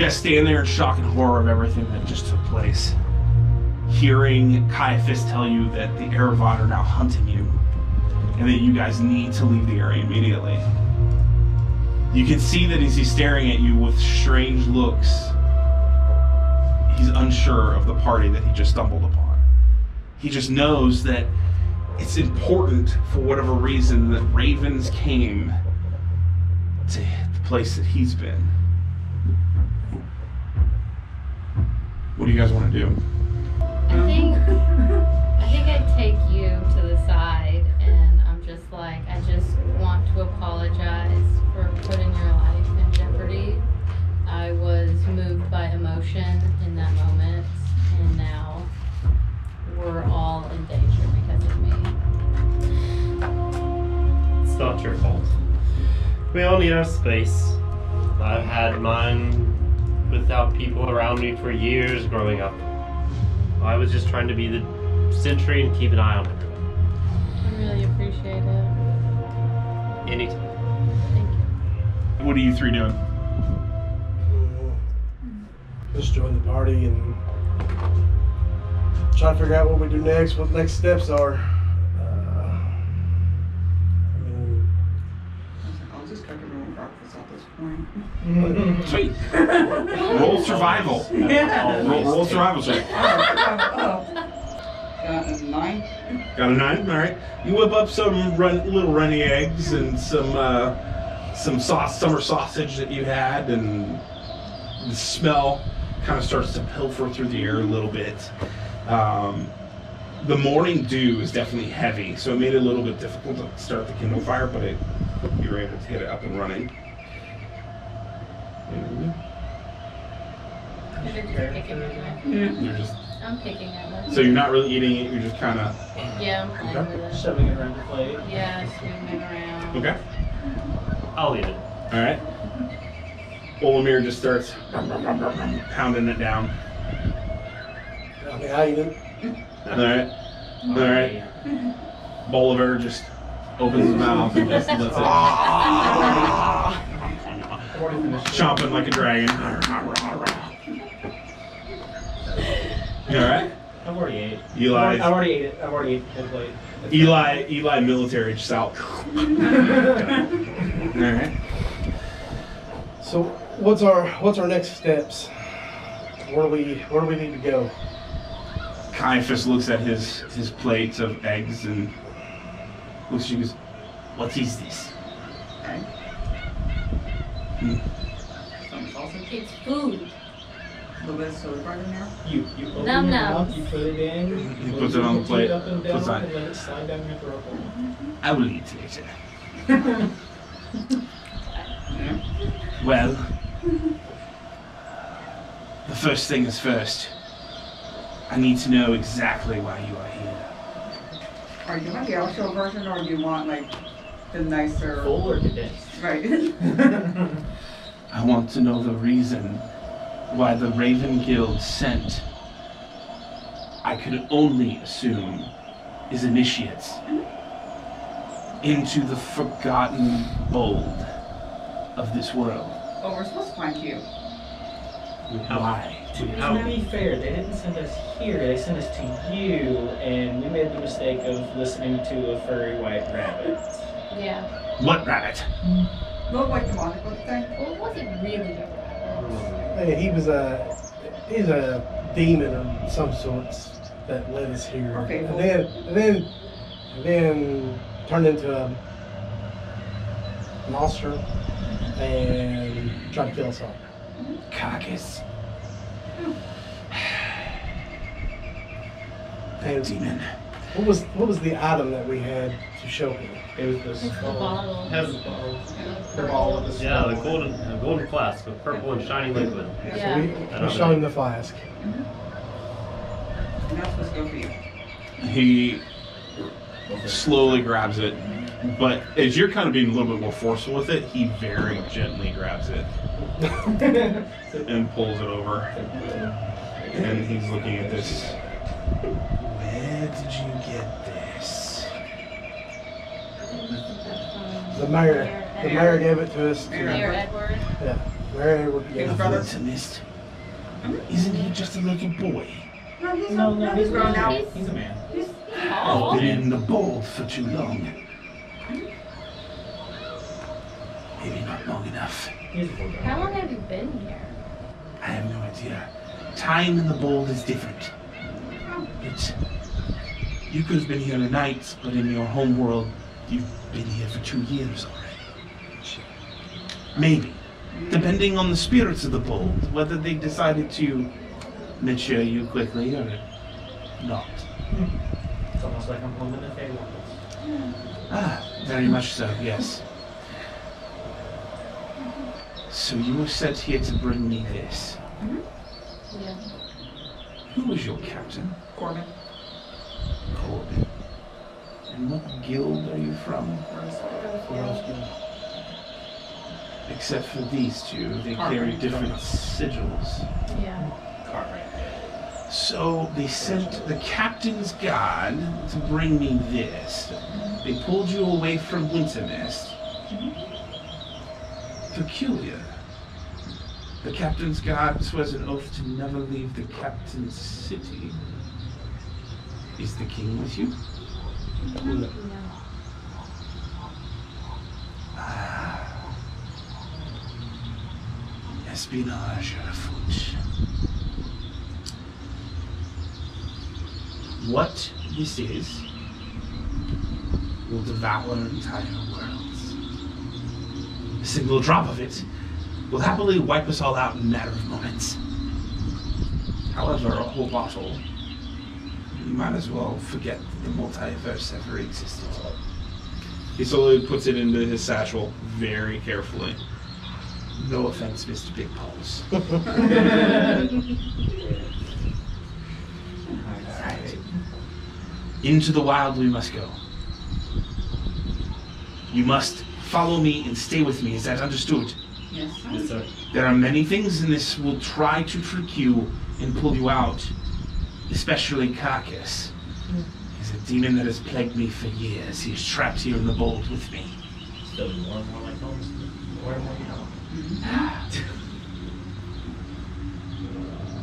guys stand there in shock and horror of everything that just took place. Hearing Caiaphas tell you that the Erevan are now hunting you, and that you guys need to leave the area immediately. You can see that as he's staring at you with strange looks, he's unsure of the party that he just stumbled upon. He just knows that it's important, for whatever reason, that ravens came to the place that he's been. What do you guys want to do? I think I'd take you to the side, and I'm just like, I just want to apologize for putting your life in jeopardy. I was moved by emotion in that moment, and now we're all in danger because of me. It's not your fault. We all need our space. I've had mine without people around me for years growing up. I was just trying to be the sentry and keep an eye on everyone. I really appreciate it. Anytime. Thank you. What are you three doing? Just join the party and try to figure out what we do next, what the next steps are. I'll just cook and roll breakfast at this point. Sweet. Roll survival. Yeah. Roll survival check. Got a 9. Got a 9. All right. You whip up some little runny eggs and some summer sausage that you had, and the smell kind of starts to pilfer through the air a little bit. The morning dew is definitely heavy, so it made it a little bit difficult to start the kindle fire, but you were able to get it up and running. You're just, I'm picking at it. so you're not really eating it, you're just kind of... Yeah, I'm playing Okay. with it. Shoving it around your plate. Yeah, swinging it around. Okay. I'll eat it. All right. Olimir just starts pounding it down. I mean, I eat it. All right. All right. Bolivar just opens his mouth and just lets it. I've already finished it. Chomping like a dragon. You all right? I've already ate. Eli. I've already ate it. I've already ate the plate. Eli military just out. All right. So what's our next steps? Where do we need to go? Caiaphas looks at his plate of eggs and looks at you and goes, "What is this?" Okay. Some sausage. It's food. A little bit of soda bread in there. You open Num your nums. mouth, you put it in. He puts it on the plate. Up and down, Puts it on. and let it slide down your throat. I will eat later. Yeah. Well, the first thing is first. I need to know exactly why you are here. Alright, do you want the outro version or do you want like the nicer? Full or condensed? Right. I want to know the reason why the Raven Guild sent, I could only assume, is initiates into the forgotten bold of this world. Oh, we're supposed to find you. Why? To be fair, they didn't send us here, they sent us to you, and we made the mistake of listening to a furry white rabbit. Yeah. What rabbit? Look like the monocle thing. Well, it wasn't really a rabbit. Hey, he's a demon of some sorts that led us here, Okay, and cool. then turned into a monster and tried to kill us all. Carcass. And Demon. what was the item that we had to show him? It was the It's the skull. bottle. Has the bottle. The ball with the skull. Yeah, the golden flask with purple and shiny liquid. Yeah. So we showed him the flask. And that's supposed to go for you. He slowly grabs it, but as you're kind of being a little bit more forceful with it, he very gently grabs it and pulls it over. And he's looking at this. Where did you get this? The mayor gave it to us. Mayor Edward. Yeah. Where would His you brother? Eternities. Isn't he just a little boy? No, he's No, he's grown now. He's a man. Oh. I've been in the bold for too long. Maybe not long enough. He's a full guy. How long have you been here? I have no idea. Time in the bold is different. You could have been here a night, but in your home world, you've been here for 2 years already. Maybe. Depending on the spirits of the bold, whether they decided to mature you quickly or not. It's almost like I'm home in the Feywild. Ah, very much so, yes. So you were sent here to bring me this. Yeah. Who was your captain? Corbin. Corbin. And what guild are you from? Except for these two, they carry different sigils. Yeah. So they sent the captain's guard to bring me this. They pulled you away from Wintermist. Peculiar. The captain's guard swears an oath to never leave the captain's city. Is the king with you? No. Espionage afoot. What this is will devour entire worlds. A single drop of it will happily wipe us all out in a matter of moments. However, a whole bottle, you might as well forget that the multiverse ever existed. He slowly puts it into his satchel very carefully. No offense, Mr. Big Balls. Into the wild we must go. You must follow me and stay with me. Is that understood? Yes. Yes, sir. There are many things in this will try to trick you and pull you out, especially Carcass. He's a demon that has plagued me for years. He is trapped here in the bold with me. Still more and more like homes. More and more you know.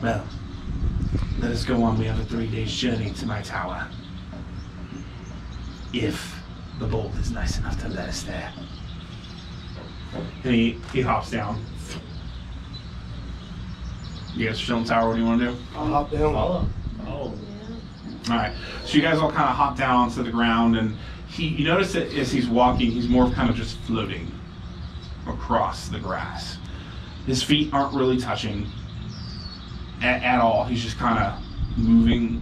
Well, let us go on. We have a 3 days journey to my tower. If the bold is nice enough to let us there. And he hops down. You guys are still in the tower. What do you want to do? I'll hop down. Follow. Oh. All right. So you guys all kind of hop down onto the ground, and you notice that as he's walking, he's more kind of just floating across the grass. His feet aren't really touching at all. He's just kind of moving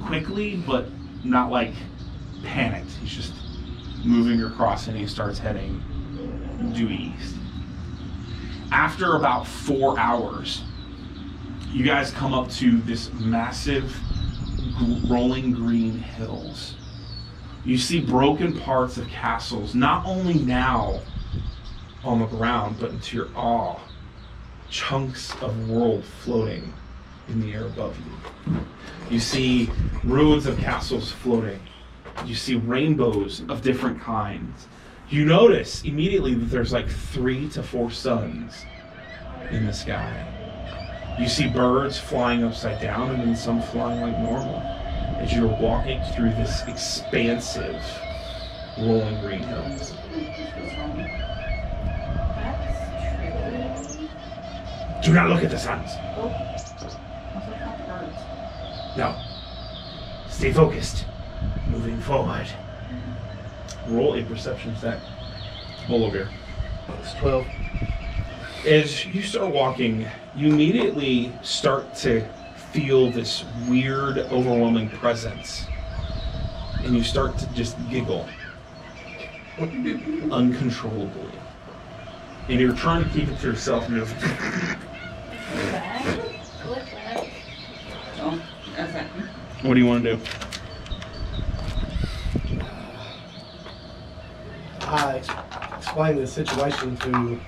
quickly, but not like panicked. He's just moving across, and he starts heading due east. After about 4 hours, you guys come up to this massive rolling green hills. You see broken parts of castles, not only now on the ground, but into your awe, chunks of world floating in the air above you. You see ruins of castles floating. You see rainbows of different kinds. You notice immediately that there's like 3 to 4 suns in the sky. You see birds flying upside down and then some flying like normal as you're walking through this expansive rolling green hills. That's tricky. Do not look at the suns. No. Stay focused. Moving forward. Roll a perception check. Olivia. It's 12. As you start walking, you immediately start to feel this weird, overwhelming presence. And you start to just giggle. Uncontrollably. And you're trying to keep it to yourself, and you're just... Oh, that's it. What do you want to do? I explained the situation to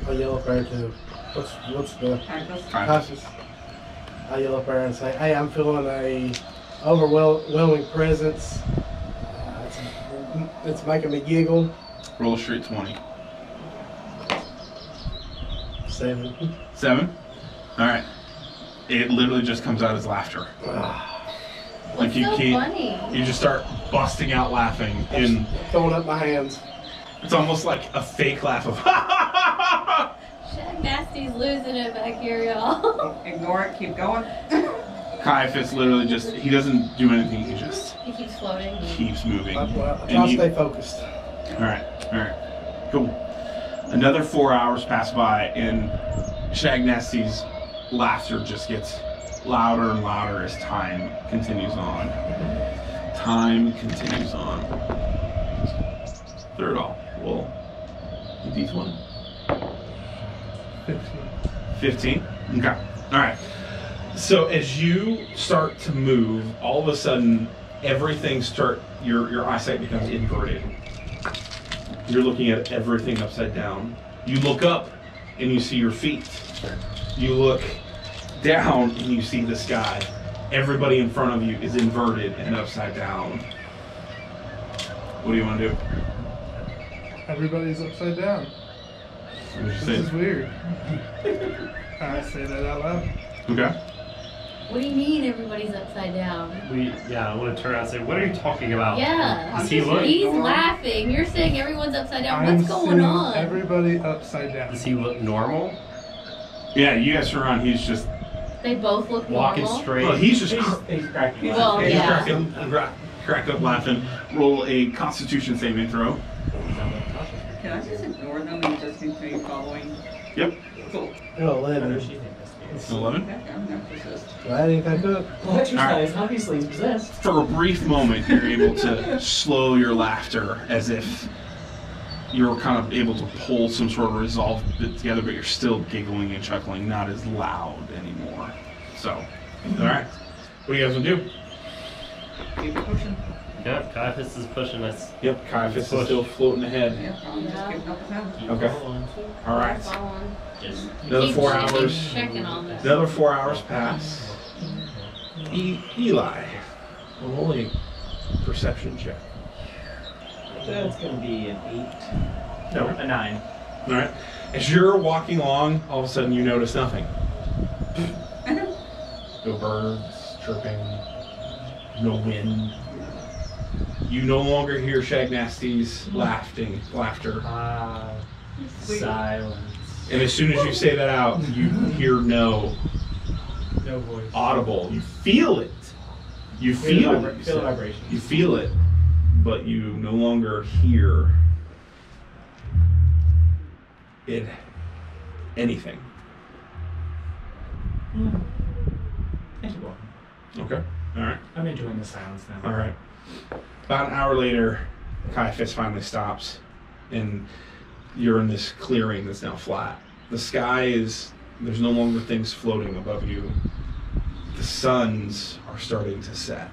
a yellow bear to what's the Cautious. I yell up there and say, "Hey, I'm feeling a overwhelming presence. It's making me giggle." Roll a straight 20. 7. 7? Alright. It literally just comes out as laughter. What's you so can't. funny? You just start busting out laughing. In Throwing up my hands. it's almost like a fake laugh of Shag Nasty's losing it back here, y'all. Ignore it, keep going. Caiaphas literally just, he doesn't do anything, he just He keeps floating. keeps moving. I And try to you- stay focused. Alright, cool. Another 4 hours pass by, and Shag Nasty's laughter just gets louder and louder as time continues on. Time continues on. Third all. Roll a d20. 15? Okay. Alright. So as you start to move, all of a sudden everything your eyesight becomes inverted. You're looking at everything upside down. You look up and you see your feet. You look down and you see the sky. Everybody in front of you is inverted and upside down. What do you want to do? Everybody's upside down. What did you This say? is weird. I say that out loud. Okay. What do you mean everybody's upside down? I want to turn around and say, what are you talking about? Yeah. Does he look? He's laughing. You're saying everyone's upside down. I'm What's going seeing on? Everybody upside down. Does he look normal? Yeah, you guys are around. He's just They both look Walking normal. straight? well, he's just He's cracking up. Well, he's yeah. cracked up laughing. Roll a Constitution saving throw. Can I just ignore them and just continue following? Yep. Cool. 11. It's 11. Okay, I'm gonna persist. Glad anything good. Well, exercise, obviously, is possessed. For a brief moment, you're able to slow your laughter as if you're kind of able to pull some sort of resolve bit together, but you're still giggling and chuckling, not as loud anymore. So, all right. What do you guys want to do? Keep pushing. Yep, Caiaphas is pushing us. Yep, Caiaphas is Push. still floating ahead. Yeah, I'm just Yeah. keeping up with him. Okay. All right. Following. Just Another Keep 4 checking- hours. Checking on this. Another 4 hours pass. Eli, roll a perception check. that's gonna be an 8. No, a 9. All right. As you're walking along, all of a sudden you notice nothing. No birds chirping. No wind. You no longer hear Shag Nasty's laughter. Silence. And as soon as you say that out, you hear no No voice. audible. You feel it. You feel what you Feel the said. vibration. You feel it, but you no longer hear it. Anything. Thank you, Bob. Okay. All right. I'm enjoying the silence now. All right. About an hour later, Caiaphas finally stops, and you're in this clearing that's now flat. The sky is, there's no longer things floating above you. The suns are starting to set.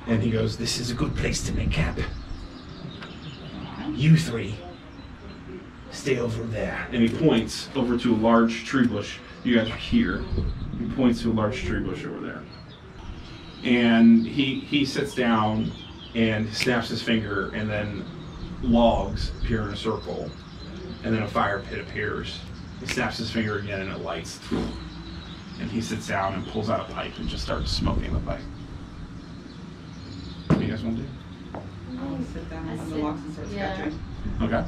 And he goes, "This is a good place to make camp. You three, stay over there." And he points over to a large tree bush. You guys are here. He points to a large tree bush over there. And he sits down and snaps his finger, and then logs appear in a circle, and then a fire pit appears. He snaps his finger again, and it lights. And he sits down and pulls out a pipe and just starts smoking the pipe. What do you guys want to do? I'll sit down I on the sit- logs and start yeah. sketching. Okay.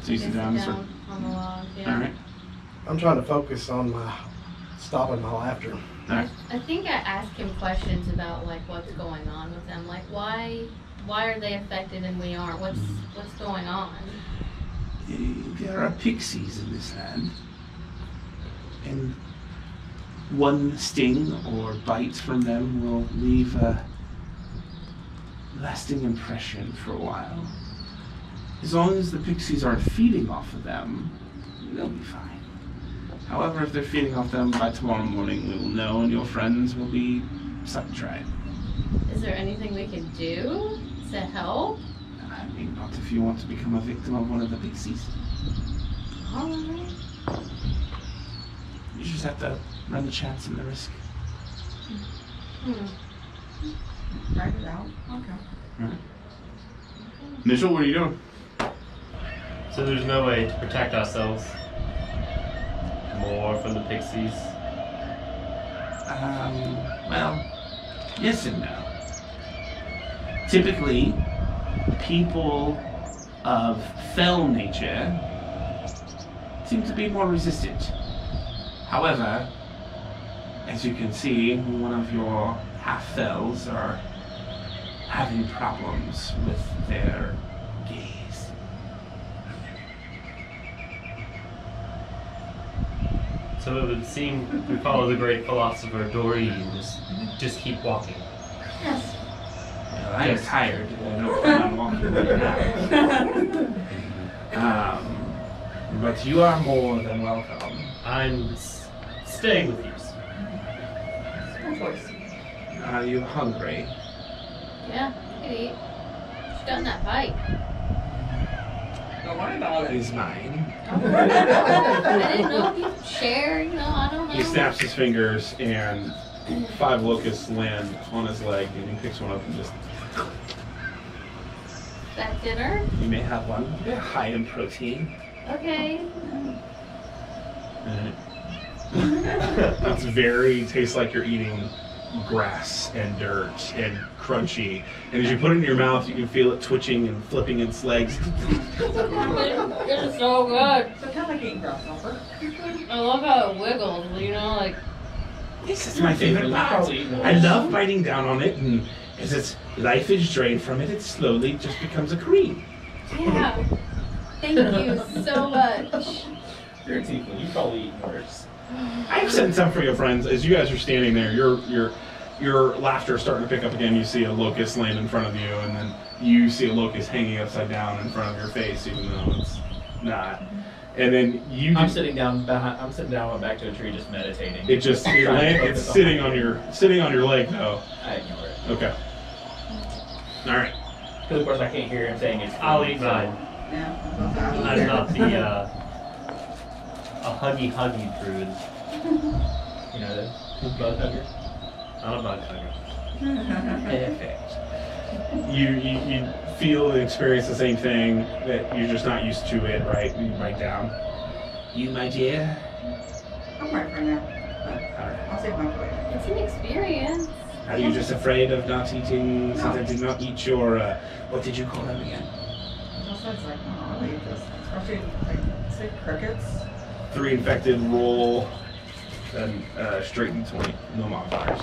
So you sit down and start. on the log. Yeah. All right. I'm trying to focus on stopping my laughter. All right. I think I asked him questions about like what's going on with them. Like why are they affected and we aren't? What's going on? There are pixies in this land, and one sting or bite from them will leave a lasting impression for a while. As long as the pixies aren't feeding off of them, they'll be fine. However, if they're feeding off them, by tomorrow morning we will know, and your friends will be sun-dried. Is there anything we can do to help? I mean, not if you want to become a victim of one of the pixies. Alright. You just have to run the chance and the risk. Write it out. Okay. Alright. Mitchell, what are you doing? So there's no way to protect ourselves. more from the pixies? Well, yes and no. Typically, people of fell nature seem to be more resistant. However, as you can see, one of your half-fells are having problems with their gaze. So it would seem we follow the great philosopher Doreen, just keep walking. Yes. Well, I am tired. I don't plan on walking right now. But you are more than welcome. I'm staying with you. No choice. Are you hungry? Yeah, I could eat. She's got that pipe. Don't worry about It it. is mine. I didn't know if you could share, I don't know. He snaps his fingers and 5 locusts land on his leg and he picks one up and just... Is that dinner? You may have one. They're high in protein. Okay. It's very, tastes like you're eating grass and dirt and crunchy. And as you put it in your mouth, you can feel it twitching and flipping its legs. It's so good. So kind of like eating grasshopper. I love how it wiggles, like. This is my favorite part. I love biting down on it, and as its life is drained from it, it slowly just becomes a cream. Yeah. Thank you so much. You're a tiefling. You probably eat worse. I've sent some for your friends. As you guys are standing there, your laughter is starting to pick up again. You see a locust land in front of you, and then you see a locust hanging upside down in front of your face, even though it's not. And then I'm sitting down behind. I'm sitting down, went back to a tree, just meditating. it's sitting on your leg though. I ignore it. Okay. All right. Because of course I can't hear him saying it's. I'll eat mine. Yeah. I'm not the a huggy druid. You know the bug hugger. I'm a bug hugger. Perfect. You feel and experience the same thing, that you're just not used to it, right? You bite down. You, my dear. I'm right for now. Alright. I'll save my plate. It's an experience. Are you just afraid of not eating, since I did not eat your, what did you call them again? Also, it's like, no, I'll eat this. Especially, like, say crickets. 3 infected, roll, then straight into 20, no modifiers.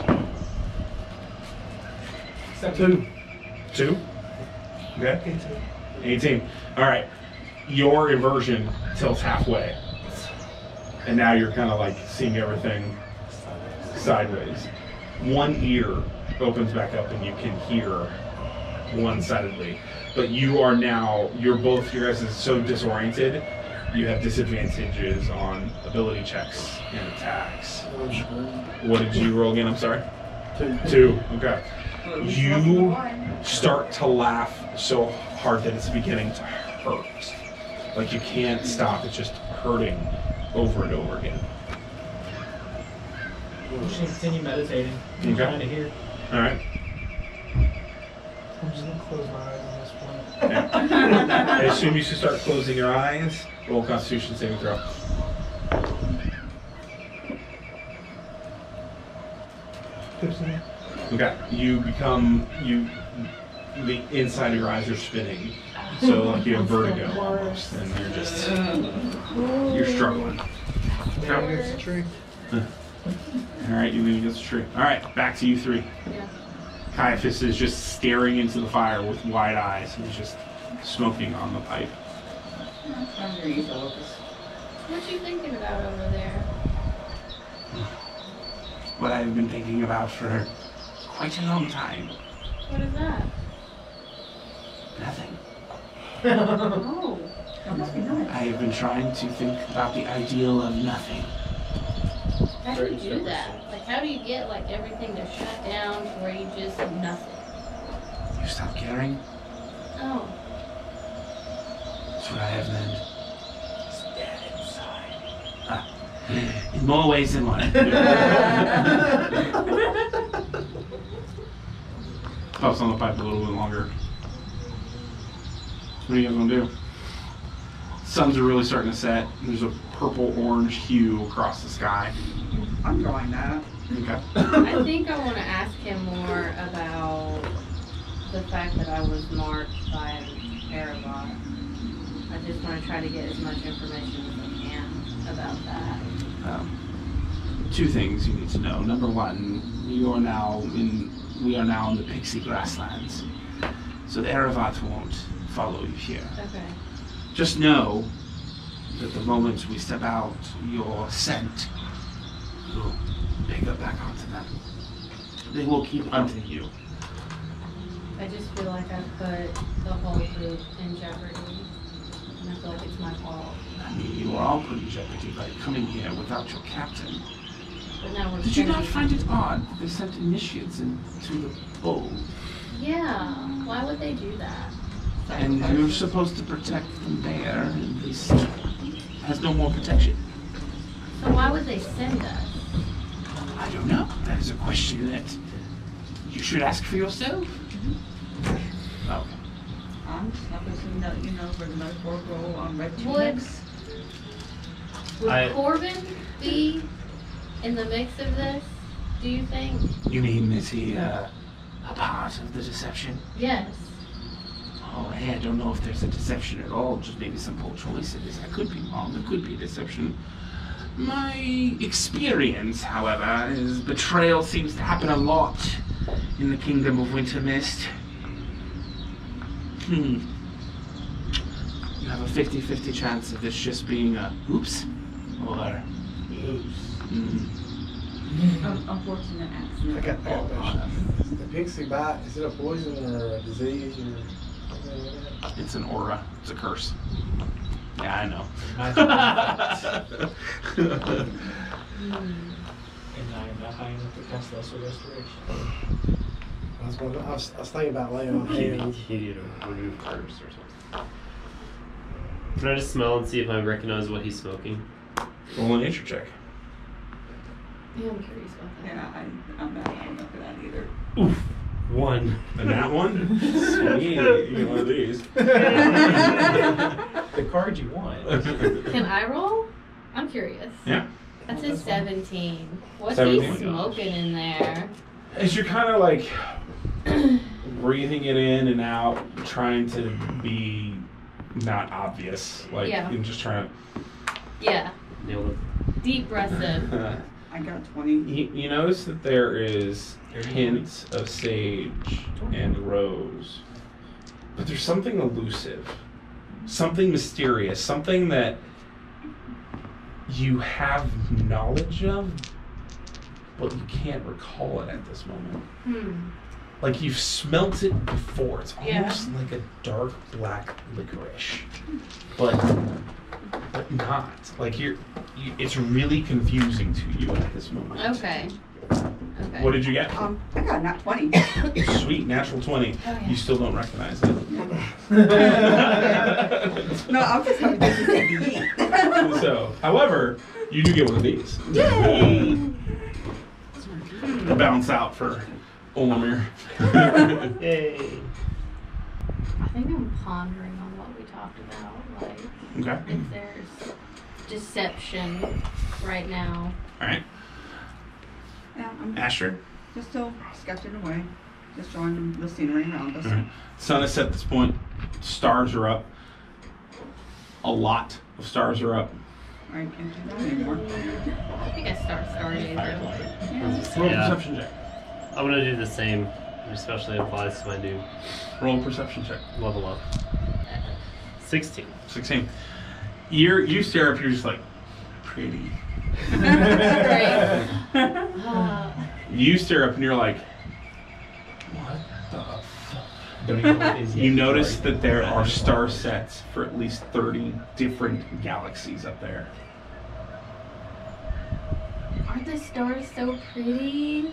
2. Okay. 18. Alright. Your inversion tilts halfway. And now you're kind of like seeing everything sideways. One ear opens back up and you can hear one-sidedly. But you're both, your guys is so disoriented, you have disadvantages on ability checks and attacks. What did you roll again? I'm sorry? 2. Okay. You start to laugh so hard that it's beginning to hurt. Like you can't stop, it's just hurting over and over again. I'm just gonna continue meditating. I'm Okay. trying to hear. Alright. I'm just gonna close my eyes on this point. I assume you should start closing your eyes. Roll a Constitution saving throw. Okay. The inside of your eyes are spinning. So like you have vertigo almost, and you're struggling. Lean against the tree. Alright, you lean against the tree. Alright, back to you 3. Yeah. Caiaphas is just staring into the fire with wide eyes. He's just smoking on the pipe. I'm gonna eat the locust. What you thinking about over there? What I've been thinking about for quite a long time. What is that? Nothing. Oh, that must be nice. I have been trying to think about the ideal of nothing. How do you do that? Like, how do you get like everything to shut down to where you just nothing? You stop caring? Oh, That's what I have learned. It's dead inside. In more ways than one. Puffs on the pipe a little bit longer. What are you guys gonna do? Suns are really starting to set. There's a purple-orange hue across the sky. I'm drawing that. Okay. I think I want to ask him more about the fact that I was marked by an Erebot. I just want to try to get as much information as I can about that. Two things you need to know. Number one, we are now in the Pixie Grasslands, so the Erebot won't follow you here. Okay. Just know that the moment we step out, your scent will pick up back onto them. They will keep hunting you. I just feel like I put the whole group in jeopardy, and I feel like it's my fault. I mean, you are all put in jeopardy by coming here without your captain. But now we're Did you gonna not be- find it odd that they sent initiates into the fold? Yeah. Why would they do that? And you're supposed to protect the mayor, and this has no more protection. So why would they send us? I don't know. That is a question that you should ask for yourself. Okay. I'm just not assuming that, for the metaphorical red Would- tunics. Would Corbin be in the mix of this? Do you think? You mean, is he a part of the deception? Yes. Oh, hey, I don't know if there's a deception at all, just maybe some poor choices. I could be wrong, there could be a deception. My experience, however, is betrayal seems to happen a lot in the Kingdom of Winter Mist. You have a 50-50 chance of this just being a oops or oops. Unfortunate I accident. got that. The pixie bite, is it a poison or a disease or something like that? It's an aura. It's a curse. Yeah, I know. And I am not high enough to cast Lesser Restoration. I was thinking about laying on hands. He did a remove curse or something. Can I just smell and see if I recognize what he's smoking? Roll a nature check. Yeah, I'm curious about that. Yeah, I'm not high enough for that either. Oof. 1. And that one? Sweet. You get one of these. The card you want. Can I roll? I'm curious. Yeah. That's a 17. What's 17? he smoking in there? As you're kind of like breathing it in and out, trying to be not obvious, like, Yeah. and just trying Yeah. Nailed it. Deep breath in. to. I got 20. You notice that there is hints of sage and rose, but there's something elusive, something mysterious, something that you have knowledge of, but you can't recall it at this moment. Like you've smelt it before. It's almost like a dark black licorice, but not. Like it's really confusing to you at this moment. Okay. What did you get? I got a nat 20. Sweet, natural 20. Oh, yeah. You still don't recognize it. No, I'm just having this to eat. So, however, you do get one of these. Yay! To bounce out for Olimir. Yay. I think I'm pondering on what we talked about. Like, Okay. if there's deception right now. Alright. Yeah, I'm Asher. just still sketching away. Just drawing the scenery around us. Alright. Sun is set at this point. Stars are up. A lot of stars are up. I can't do that anymore. I think I start starting. Roll a Yeah. perception check. I'm gonna do the same, especially applies to my new Roll a perception check. level up. 16. 16. You stare up, you're just like, pretty. Great. You stare up and you're like, what the fuck? You notice that there are star sets for at least 30 different galaxies up there. Aren't the stars so pretty?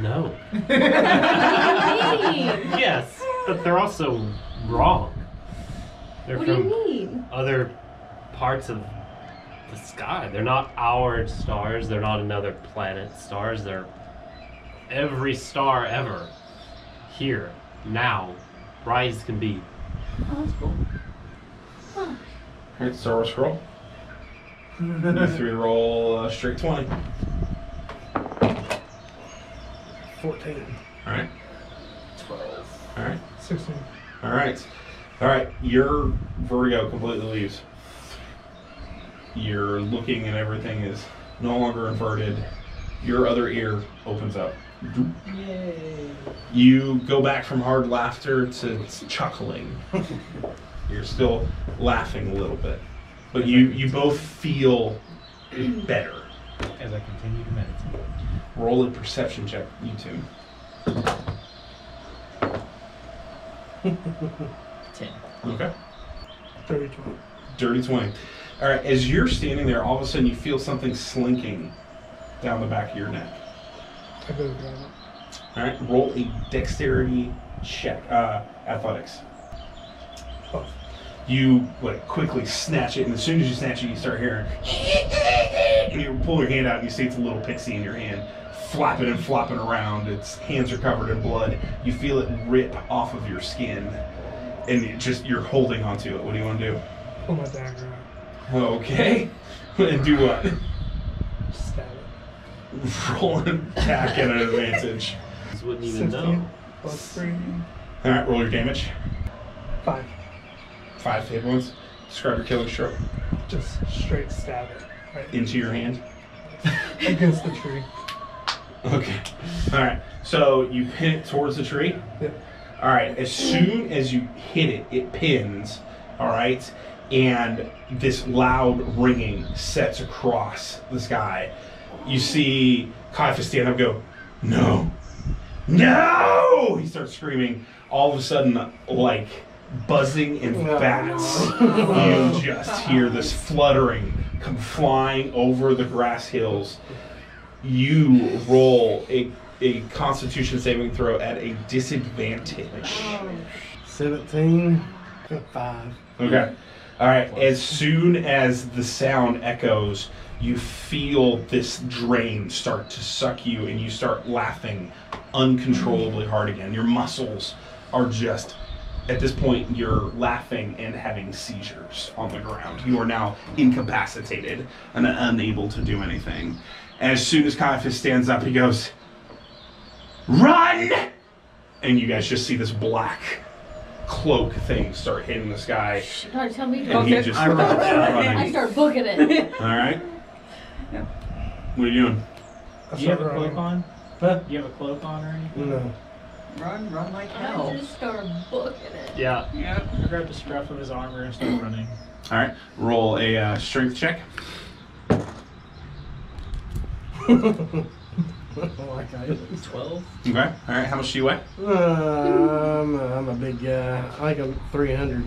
No. What do you mean? Yes, but they're also wrong. They're What do you from mean? other parts of the sky. They're not our stars. They're not another planet's stars. They're every star ever. Here, now, bright as can be. Oh, that's cool. Huh. Alright, Star Wars scroll. You 3 roll straight 20. 14. Alright. 12. Alright. 16. Alright. Alright, your Virgo completely leaves. You're looking and everything is no longer inverted. Your other ear opens up. Yay. You go back from hard laughter to chuckling. You're still laughing a little bit. But you both feel better. As I continue to meditate. Roll a perception check, you two. 10. Okay. 30, 20. Dirty 20. Alright, as you're standing there, all of a sudden you feel something slinking down the back of your neck. I go grab it. Alright, roll a dexterity check. Athletics. Oh. You quickly snatch it, and as soon as you snatch it, you start hearing and you pull your hand out and you see it's a little pixie in your hand, flapping and flopping around. Its hands are covered in blood. You feel it rip off of your skin, and you're holding onto it. What do you want to do? Pull my dagger out. Okay. And do what? Stab it. Roll an attack at an advantage. Just wouldn't even 16 know. plus 3. Alright, roll your damage. 5. 5 hit points. Describe your killing stroke. Just straight stab it. Right Into your hand. against the tree. Okay. Alright, so you pin it towards the tree. Yep. Alright, as soon as you hit it, it pins. Alright, and this loud ringing sets across the sky. You see Caiaphas stand up and go, "No! No!" He starts screaming. All of a sudden, like buzzing in bats, you just hear this fluttering come flying over the grass hills. You roll a Constitution saving throw at a disadvantage. 17. 5. Okay. All right. As soon as the sound echoes, you feel this drain start to suck you, and you start laughing uncontrollably hard again. Your muscles are just, at this point, you're laughing and having seizures on the ground. You are now incapacitated and unable to do anything. As soon as Caiaphas stands up, he goes, "Run!" And you guys just see this black cloak thing start hitting the sky. Don't tell me to And he book it. just I starts I running. start booking it. All right. Yeah. What are you doing? Do you have a That's cloak on? Huh? Do you have a cloak on or anything? No. Run like I hell. just start booking it. Yeah. Yep. I grab the scruff of his armor and start running. All right. Roll a strength check. Like I 12? Okay. All right. How much do you weigh? I'm a big guy. I think I'm 300.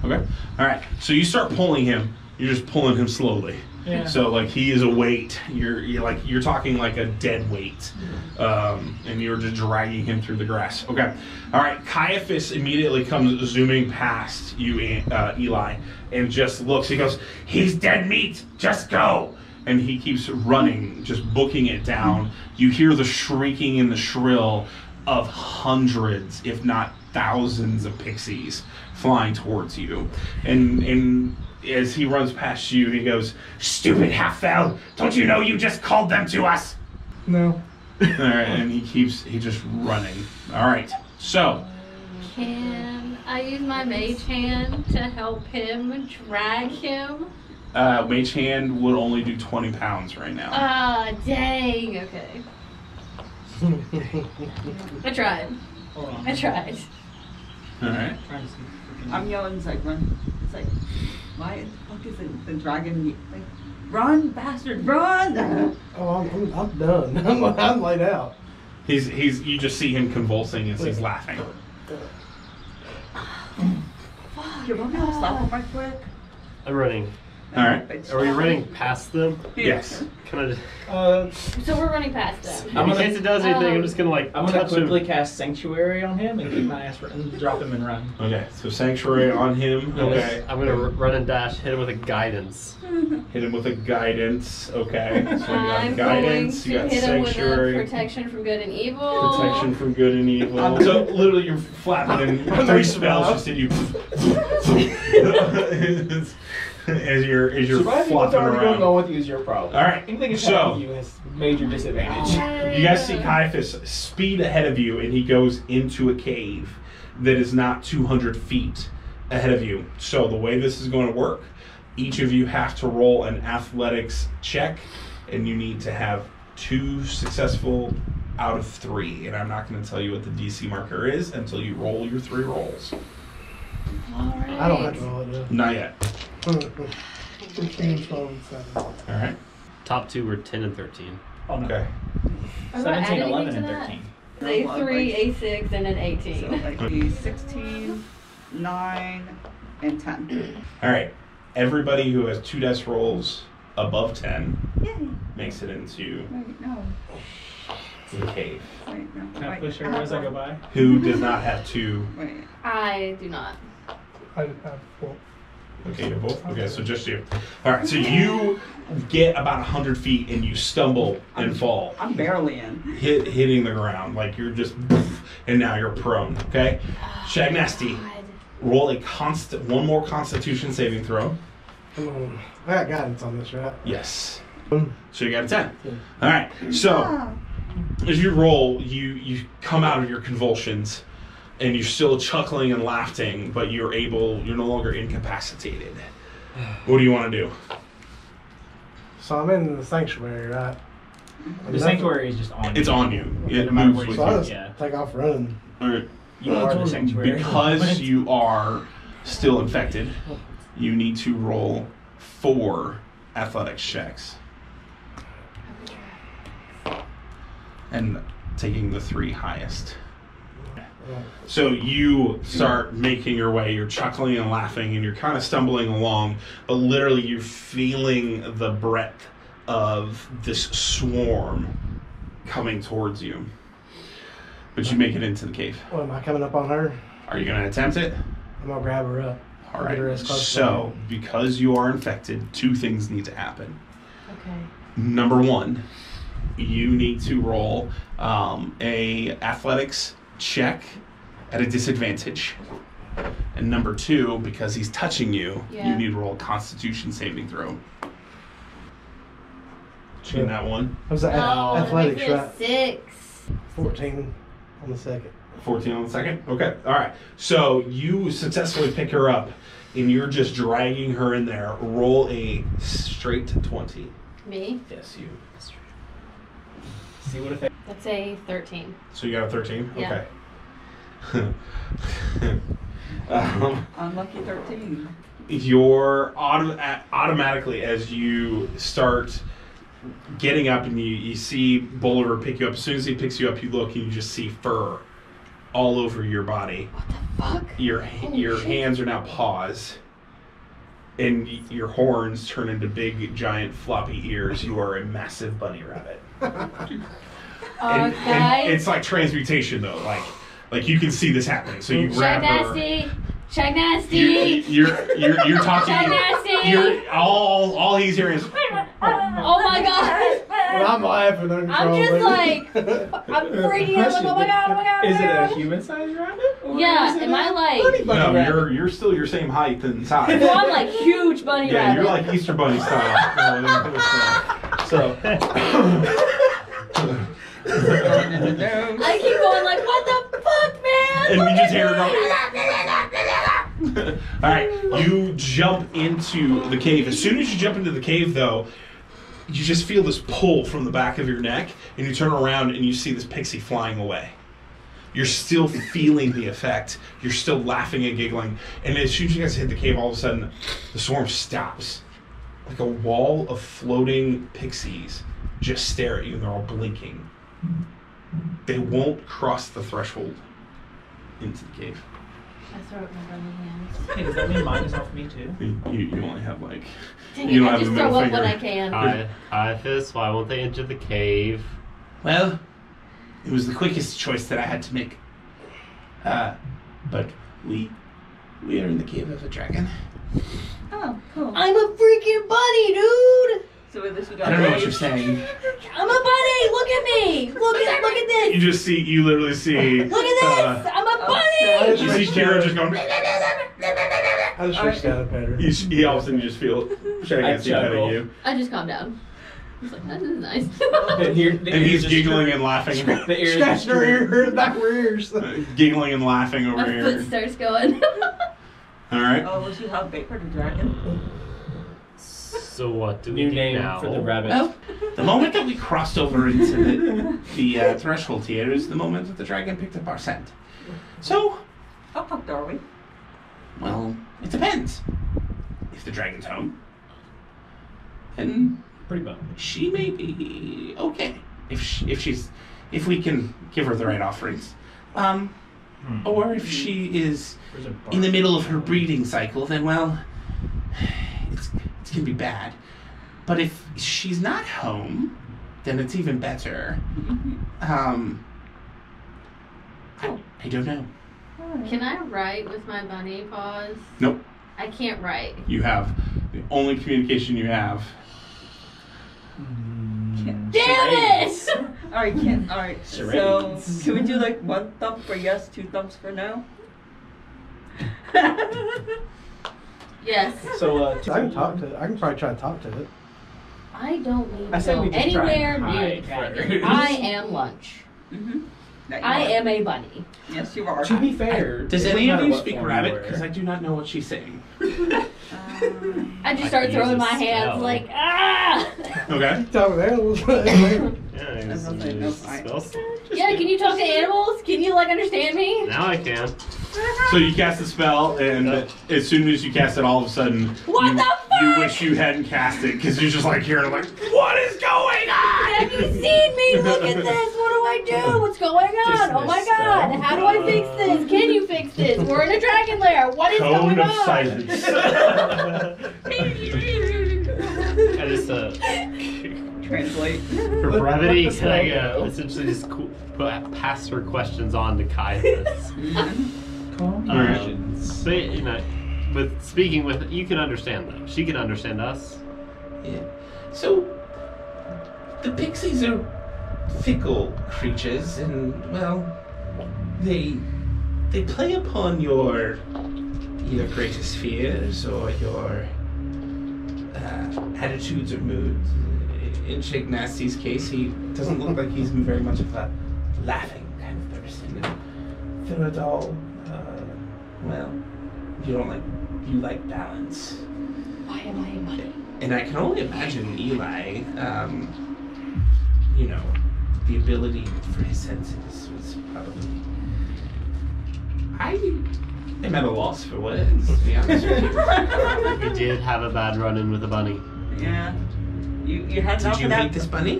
Okay. All right. So you start pulling him. You're just pulling him slowly. Yeah. So like he is a weight. You're talking like a dead weight, and you're just dragging him through the grass. Okay. All right. Caiaphas immediately comes zooming past you, Eli, and just looks. He goes, "He's dead meat. Just go." And he keeps running, just booking it down. You hear the shrieking and the shrill of hundreds, if not thousands, of pixies flying towards you. And as he runs past you, he goes, "Stupid half-fell! Don't you know you just called them to us?" No. All right, and he's just running. All right, so Can I use my mage hand to help him drag him? Mage Hand would only do 20 pounds right now. Ah, dang. Okay. I tried. Hold on. I tried. All right. Trying to see if we can- I'm yelling, it's like, run. It's like, why the fuck is the dragon like, run, bastard, run! Oh, I'm done. I'm laid out. You just see him convulsing as he's laughing. Fuck, you want me to stop him right quick? I'm running. All right. Are we running past them? Yes. Can I just, So we're running past them. in case it does anything, I'm just gonna like I'm gonna touch quickly him. cast Sanctuary on him and keep my ass and drop him and run. Okay. So Sanctuary on him. Okay. I'm gonna run and dash, hit him with a guidance. Hit him with a guidance. Okay. So you got I'm guidance. going You to got hit him with a Sanctuary. protection from good and evil. Protection from good and evil. So literally, you're flapping, and 3 spells just hit you. as you're Surviving what's flopping already going around. on with you is your problem. All right, Anything that's so- happening to you has major disadvantage. You guys see Caiaphas speed ahead of you, and he goes into a cave that is not 200 feet ahead of you. So the way this is going to work, each of you have to roll an athletics check, and you need to have 2 successful out of 3. And I'm not going to tell you what the DC marker is until you roll your 3 rolls. Alright. I don't have to roll it, though. Not yet. 15, 12, 7. All right. Top 2 were 10 and 13. Oh no. Okay. I'm not 17, adding 11, anything and to that. 13. A3, A6, and an 18. So like be 16, 9, and 10. All right. Everybody who has 2 dice rolls above 10 Yay. makes it into Wait, no. the cave. Wait, no. Can I Wait, push her have as I go one. by? Who does not have 2? Wait. I do not. I have 4. Okay, you have both? Okay, so just you. All right, so you get about 100 feet and you stumble and fall, I'm barely in. hitting the ground. Like you're just, and now you're prone, okay? Shag Nasty, God. roll one more Constitution saving throw. Come on. I got guidance on this, right? Yes. So you got a 10. All right, so as you roll, you come out of your convulsions and you're still chuckling and laughing, but you're no longer incapacitated. What do you want to do? So I'm in the sanctuary, right? The sanctuary is just on you. It's on you. It No matter moves where with So I you. just Yeah. take off running. All right. You are the sanctuary. Because you are still infected, you need to roll 4 athletics checks. And taking the 3 highest. So you start making your way, you're chuckling and laughing, and you're kind of stumbling along, but literally you're feeling the breadth of this swarm coming towards you. But you make it into the cave. What, am I coming up on her? Are you going to attempt it? I'm going to grab her up. All Get her right. as close as So, because you are infected, 2 things need to happen. Okay. Number 1, you need to roll a athletics check at a disadvantage. And number 2, because he's touching you, Yeah. you need to roll a Constitution saving throw. Between that one, That was the No, athletics, that makes it right? 6. 14 on the second. 14 on the second. Okay, all right. So you successfully pick her up, and you're just dragging her in there. Roll a straight 20. Me? Yes, you. See what if That's a 13. So you got a 13? Yeah. Okay. Unlucky 13. You're automatically, as you start getting up and you see Bolivar pick you up, as soon as he picks you up, you look and you just see fur all over your body. What the fuck? Your shit. hands are now paws, and your horns turn into big, giant, floppy ears. You are a massive bunny rabbit. And it's like transmutation, though. Like you can see this happening. So you grab Shag her. Nasty! Shag Nasty! You're talking. Shag Nasty! You're all he's hearing is. Oh my god! Well, I'm laughing I'm just like, I'm freaking out. Like, oh my god, oh my god, oh Is my it god. a human-sized rabbit? Or Yeah, is it am a I like- bunny No, rabbit? you're still your same height and size. So I'm like huge bunny Yeah, rabbit. you're like Easter Bunny style. So. I keep going like, what the fuck, man? And Look we just at hear her me. go. All right, you jump into the cave. As soon as you jump into the cave, though, you just feel this pull from the back of your neck, and you turn around and you see this pixie flying away. You're still feeling the effect. You're still laughing and giggling. And as soon as you guys hit the cave, all of a sudden, the swarm stops. Like a wall of floating pixies just stare at you, and they're all blinking. They won't cross the threshold into the cave. I throw up my bunny hands. Hey, does that mean mine is off me too? You only have like... Dang You it, don't I have just a throw middle up when I finger. can. Caiaphas, why won't they enter the cave? Well, it was the quickest choice that I had to make. But we are in the cave of a dragon. Oh, cool. I'm a freaking bunny, dude! So with this we I got don't know what Dave. you're saying. I'm a bunny! Look at me! Look at this! You literally see... Look at this! I'm a bunny! You see Kira just going... I just reached out and pet her. You all of a sudden you just feel Shaggy petting you. I just calmed down. I was like, this is nice. And he's giggling and laughing. Scratching her ear, back of her ears. Giggling and laughing over My here. foot starts going. Alright. Oh, was you have bait for the dragon? So what do we New do name now? for the rabbit. Oh. The moment that we crossed over into the threshold here is the moment that the dragon picked up our scent. So, How fucked are we? well, it depends. If the dragon's home, then Pretty bummed. she may be okay. If we can give her the right offerings. Or if she is There's a bar. in the middle of her breeding cycle, then well, it's gonna be bad. But if she's not home, then it's even better. I don't know. Can I write with my bunny paws? Nope. I can't write. You have the only communication you have. Damn it! Alright, Ken. Alright. So, Charades. can we do like 1 thump for yes, 2 thumps for no? Yes. So, I can talk to it. I can probably try to talk to it. I don't need I to say go we just try anywhere and near the hide dragon. first. I am lunch. Mm-hmm. I am a bunny. Yes, you are. to be fair, Does it any wouldn't of matter you what speak form you rabbit? were. Because I do not know what she's saying. I just I start could throwing use my a hands spell. like, ah! Okay. Talk with animals. Yeah, I That's guess okay, you no, use fine. spells. Yeah, can you talk to animals? Can you, like, understand me? Now I can. So you cast the spell, and as soon as you cast it, all of a sudden, What the you fuck? wish you hadn't cast it because you're just like hearing like, what is going on? Have you seen me? Look at this. What do I do? What's going on? Oh my god. How do I fix this? Can you fix this? We're in a dragon lair. What is Cone going of on? silence. I just Translate. for brevity, Let the can I spell go. essentially just pass her questions on to Caiaphas? Conversions. But you know, with speaking with, you can understand them. She can understand us. Yeah. So the pixies are fickle creatures, and well, they play upon your either greatest fears or your attitudes or moods. In Sheikh Nasty's case, he doesn't look like he's very much of a laughing kind of person. And through it all, well, you like balance. Why am I a bunny? And I can only imagine Eli, the ability for his senses was probably. I am at a loss for words, to be honest with you. We did have a bad run-in with a bunny. Yeah. You had Did enough you of that. hate this bunny?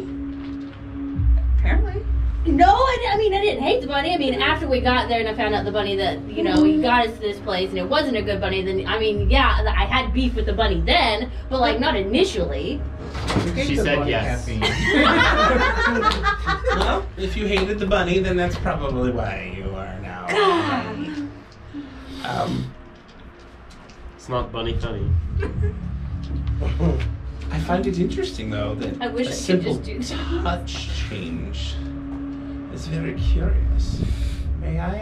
Apparently. No, I mean, I didn't hate the bunny. I mean, after we got there and I found out the bunny that, he got us to this place and it wasn't a good bunny, then, I mean, yeah, I had beef with the bunny then, but, like, not initially. She said yes. Well, if you hated the bunny, then that's probably why you are now. It's not bunny funny. I find it interesting, though, that I wish a I could simple just do that. touch change is very curious. May I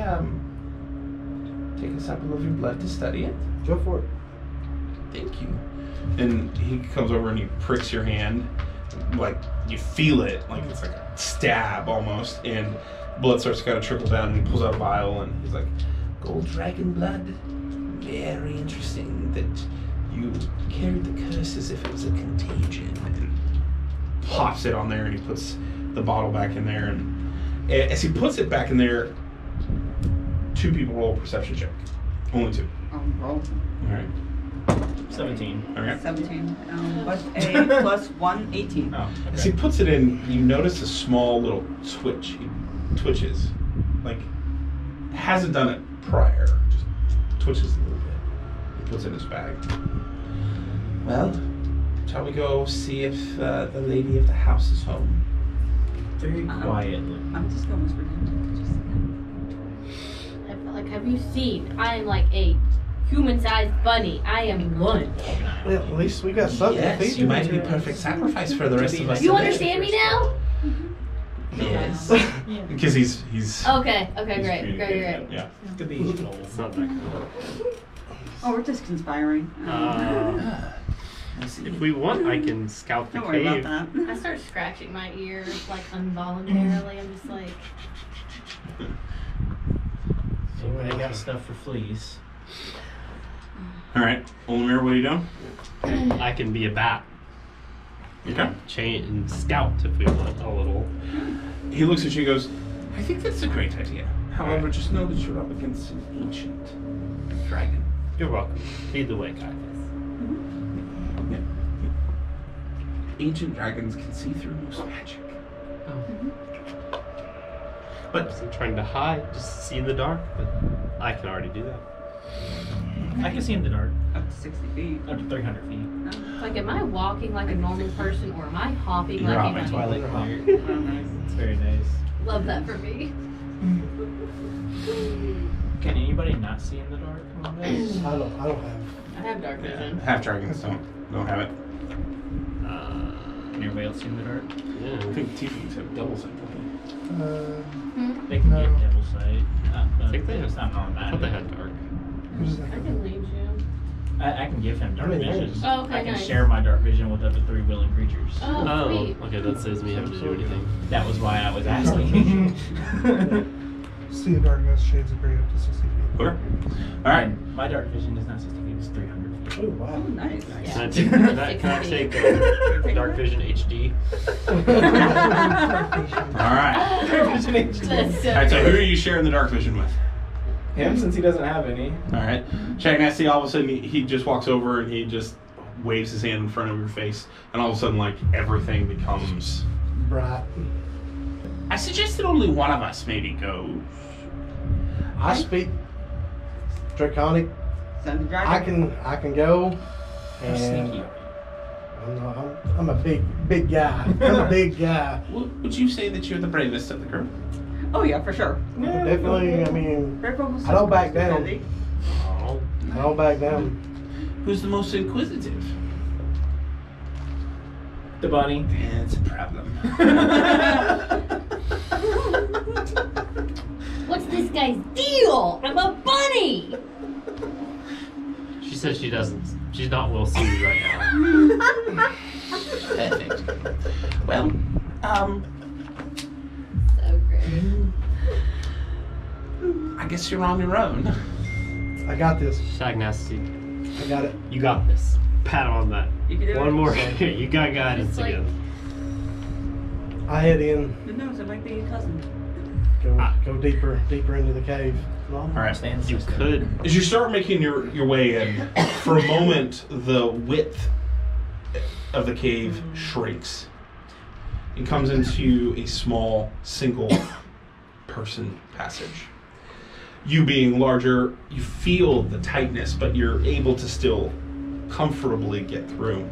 take a sample of your blood to study it? Go for it. Thank you. And he comes over and he pricks your hand, like you feel it, like it's like a stab almost, and blood starts to kind of trickle down. And he pulls out a vial and he's like, "Gold dragon blood. Very interesting that you carried the curse as if it was a contagion." And pops it on there, and he puts the bottle back in there. And as he puts it back in there, 2 people roll a perception check. Only 2. Roll. All right. 17. All right. 17. Plus A plus 1, 18. Oh, As he puts it in, you notice a small little twitch. He twitches. Like, hasn't done it prior. Just twitches a little bit. He puts it in his bag. Well, shall we go see if the lady of the house is home? Very quietly. I'm just going to whisper to him. I feel like, have you seen? I am like a human-sized bunny. I am lunch. Well, at least we got something to Yes, feed you him. might be perfect sacrifice for the rest of us. You to live. understand me now? Yes. Because he's. Okay, he's great. communicating it, Yeah. Could be evil. It's not that kind of. Oh, we're just conspiring. If we want, I can scout the Don't worry cave. about that. I start scratching my ears like involuntarily. I'm just like, So I got stuff for fleas. All right, Olimir, what are you doing? I can be a bat. Okay. Chain and scout if we want a little. He looks at you and goes, I think that's a great idea. However, just know that you're up against an ancient dragon. You're welcome. Lead the way, guys. Yeah. Ancient dragons can see through most magic. But I'm trying to hide, just see in the dark, but I can already do that. I can see in the dark. Up to 60 feet. Up to 300 feet. like, am I walking like a normal person or am I hopping You're like hopping. a Twilight normal? Hawk. It's very nice. Love that for me. Can anybody not see in the dark? On this? I don't have. I have dark vision. half dragons don't have it. Can everybody else see in the dark? I Yeah. think tieflings have double sight. They can get devil sight. I think they It's not normal. I thought they had dark. I can lead you. I can give him dark I mean, vision. Oh, okay, I can nice. share my dark vision with up to 3 willing creatures. Oh, sweet. Okay, that saves me having to do anything. That was why I was asking. See in darkness, shades of gray up to 60 feet. Okay. All right. And my dark vision is not 60 feet, it's 300 feet. Oh, wow. Oh, nice. Yeah. Can I take, dark vision HD? All right. Dark vision HD. That's so All right. So who are great. you sharing the dark vision with? Him, since he doesn't have any. All right. Shagnasty, all of a sudden, he just walks over and he just waves his hand in front of your face, and all of a sudden, like, everything becomes. Bright. I suggest that only one of us maybe go. I speak Draconic. Send the dragon. I can go. How And sneaky. I'm a big guy. I'm a big guy. Would you say that you're the bravest of the group? Oh, yeah, for sure. Definitely. I mean, Very focused I don't on back down. stability. Oh. I don't back down. Who's the most inquisitive? The bunny. That's a problem. What's this guy's deal? I'm a bunny! She said she doesn't. She's not well suited right now. Perfect. Well, So great. I guess you're on your own. I got this. Shagnasty, I got it. you got this. Pat on that. You can do it. One more. You got guidance It's like- again. I head in. Who knows? It might be your cousin. Go deeper into the cave. All right. You could. As you start making your way in, for a moment, the width of the cave shrinks. It comes into a small, single-person passage. You being larger, you feel the tightness, but you're able to still comfortably get through.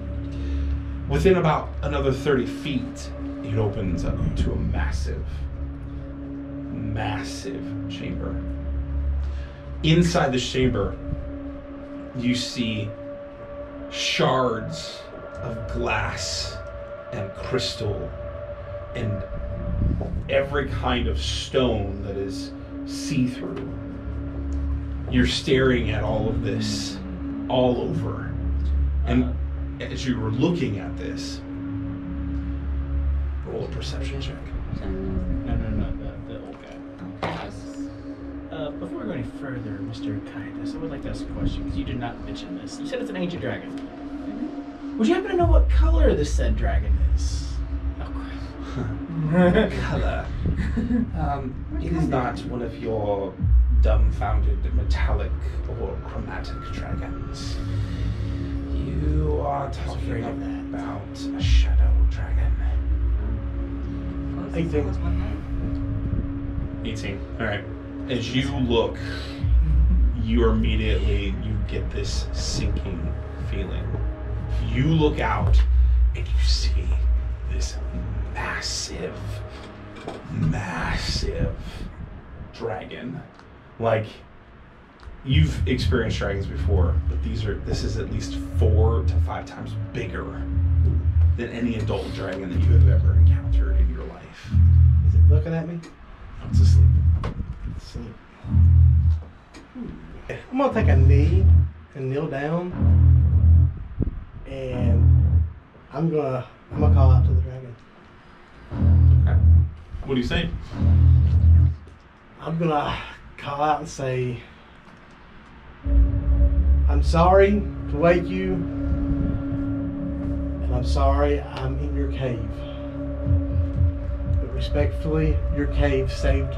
Within about another 30 feet, it opens up to a massive chamber. Inside this chamber, you see shards of glass and crystal and every kind of stone that is see-through. You're staring at all of this all over. And as you were looking at this, roll a perception check. No, the old guy. Before we go any further, Mr. Kindness, I would like to ask a question, because you did not mention this. You said it's an ancient dragon. Would you happen to know what color this said dragon is? Oh, crap. Color. It is not one of your dumbfounded metallic or chromatic dragons. You are talking about a shadow dragon. 18. 18. Alright. As you look, you get this sinking feeling. You look out and you see this massive dragon. Like, you've experienced dragons before, but this is at least 4 to 5 times bigger than any adult dragon that you have ever encountered in your life. Is it looking at me? It's asleep. Sleep. I'm gonna take a knee and kneel down, and I'm gonna call out to the dragon. Okay. What do you say? I'm gonna call out and say, I'm sorry to wake you, and I'm sorry I'm in your cave. But respectfully, your cave saved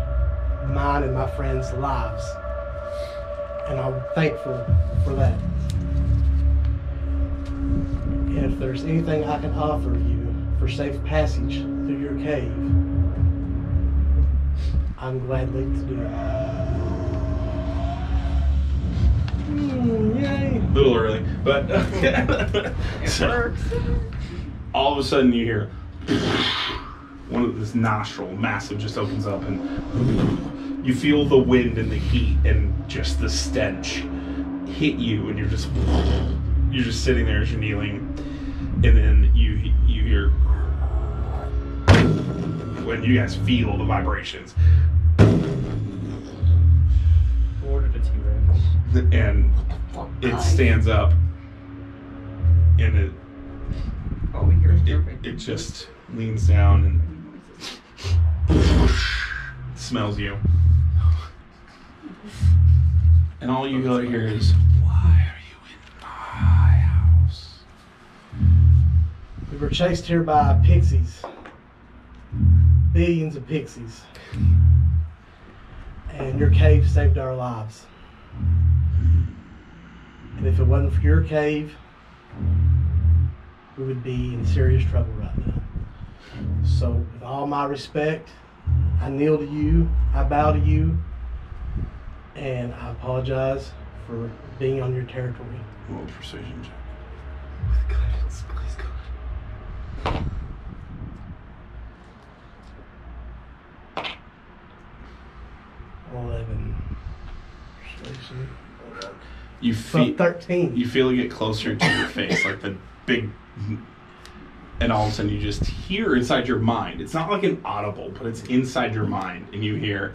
mine and my friends' lives, and I'm thankful for that. And if there's anything I can offer you for safe passage through your cave, I'm gladly to do it. Yay! A little early, but so, all of a sudden you hear one of this nostril, massive, just opens up, and you feel the wind and the heat and just the stench hit you, and you're just sitting there as you're kneeling, and then you hear when you guys feel the vibrations. Order the T-Rex. And it stands up, and it just leans down and smells you. And all you got here is, why are you in my house? We were chased here by pixies. Billions of pixies. And your cave saved our lives. And if it wasn't for your cave, we would be in serious trouble right now. So with all my respect, I kneel to you, I bow to you, and I apologize for being on your territory. Roll precision check. With guidance, please God. 11. You feel 13. You feel it get closer to your face, like the big, and all of a sudden you just hear inside your mind. It's not like an audible, but it's inside your mind, and you hear,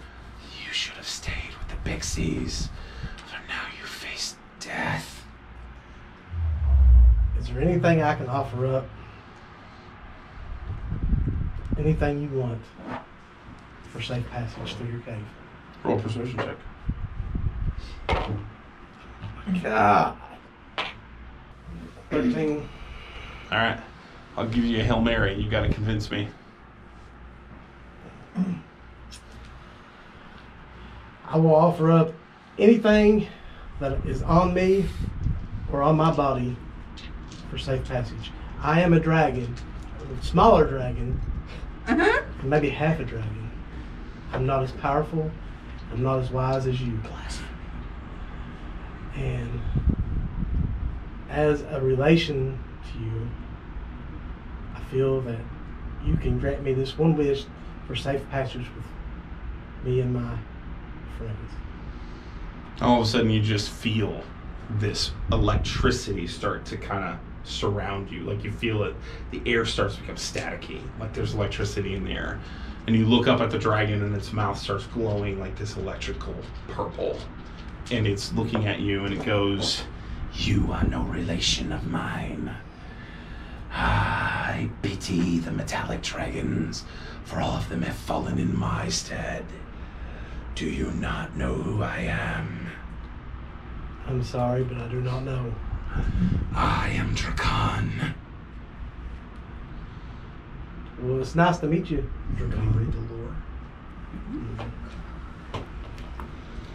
"You should have stayed with the pixies, for now you face death." Is there anything I can offer up? Anything you want for safe passage through your cave? Roll persuasion check. God. 13. All right, I'll give you a Hail Mary. You got to convince me. I will offer up anything that is on me or on my body for safe passage. I am a dragon, a smaller dragon, maybe half a dragon. I'm not as powerful, I'm not as wise as you. And as a relation to you, I feel that you can grant me this one wish for safe passage with me and my friends. All of a sudden you just feel this electricity start to kind of surround you. Like you feel it, the air starts to become staticky, like there's electricity in the air. And you look up at the dragon and its mouth starts glowing like this electrical purple. And it's looking at you and it goes, "You are no relation of mine. I pity the metallic dragons, for all of them have fallen in my stead. Do you not know who I am?" I'm sorry, but I do not know. "I am Drakan." Well, it's nice to meet you. Drakan, read the lore.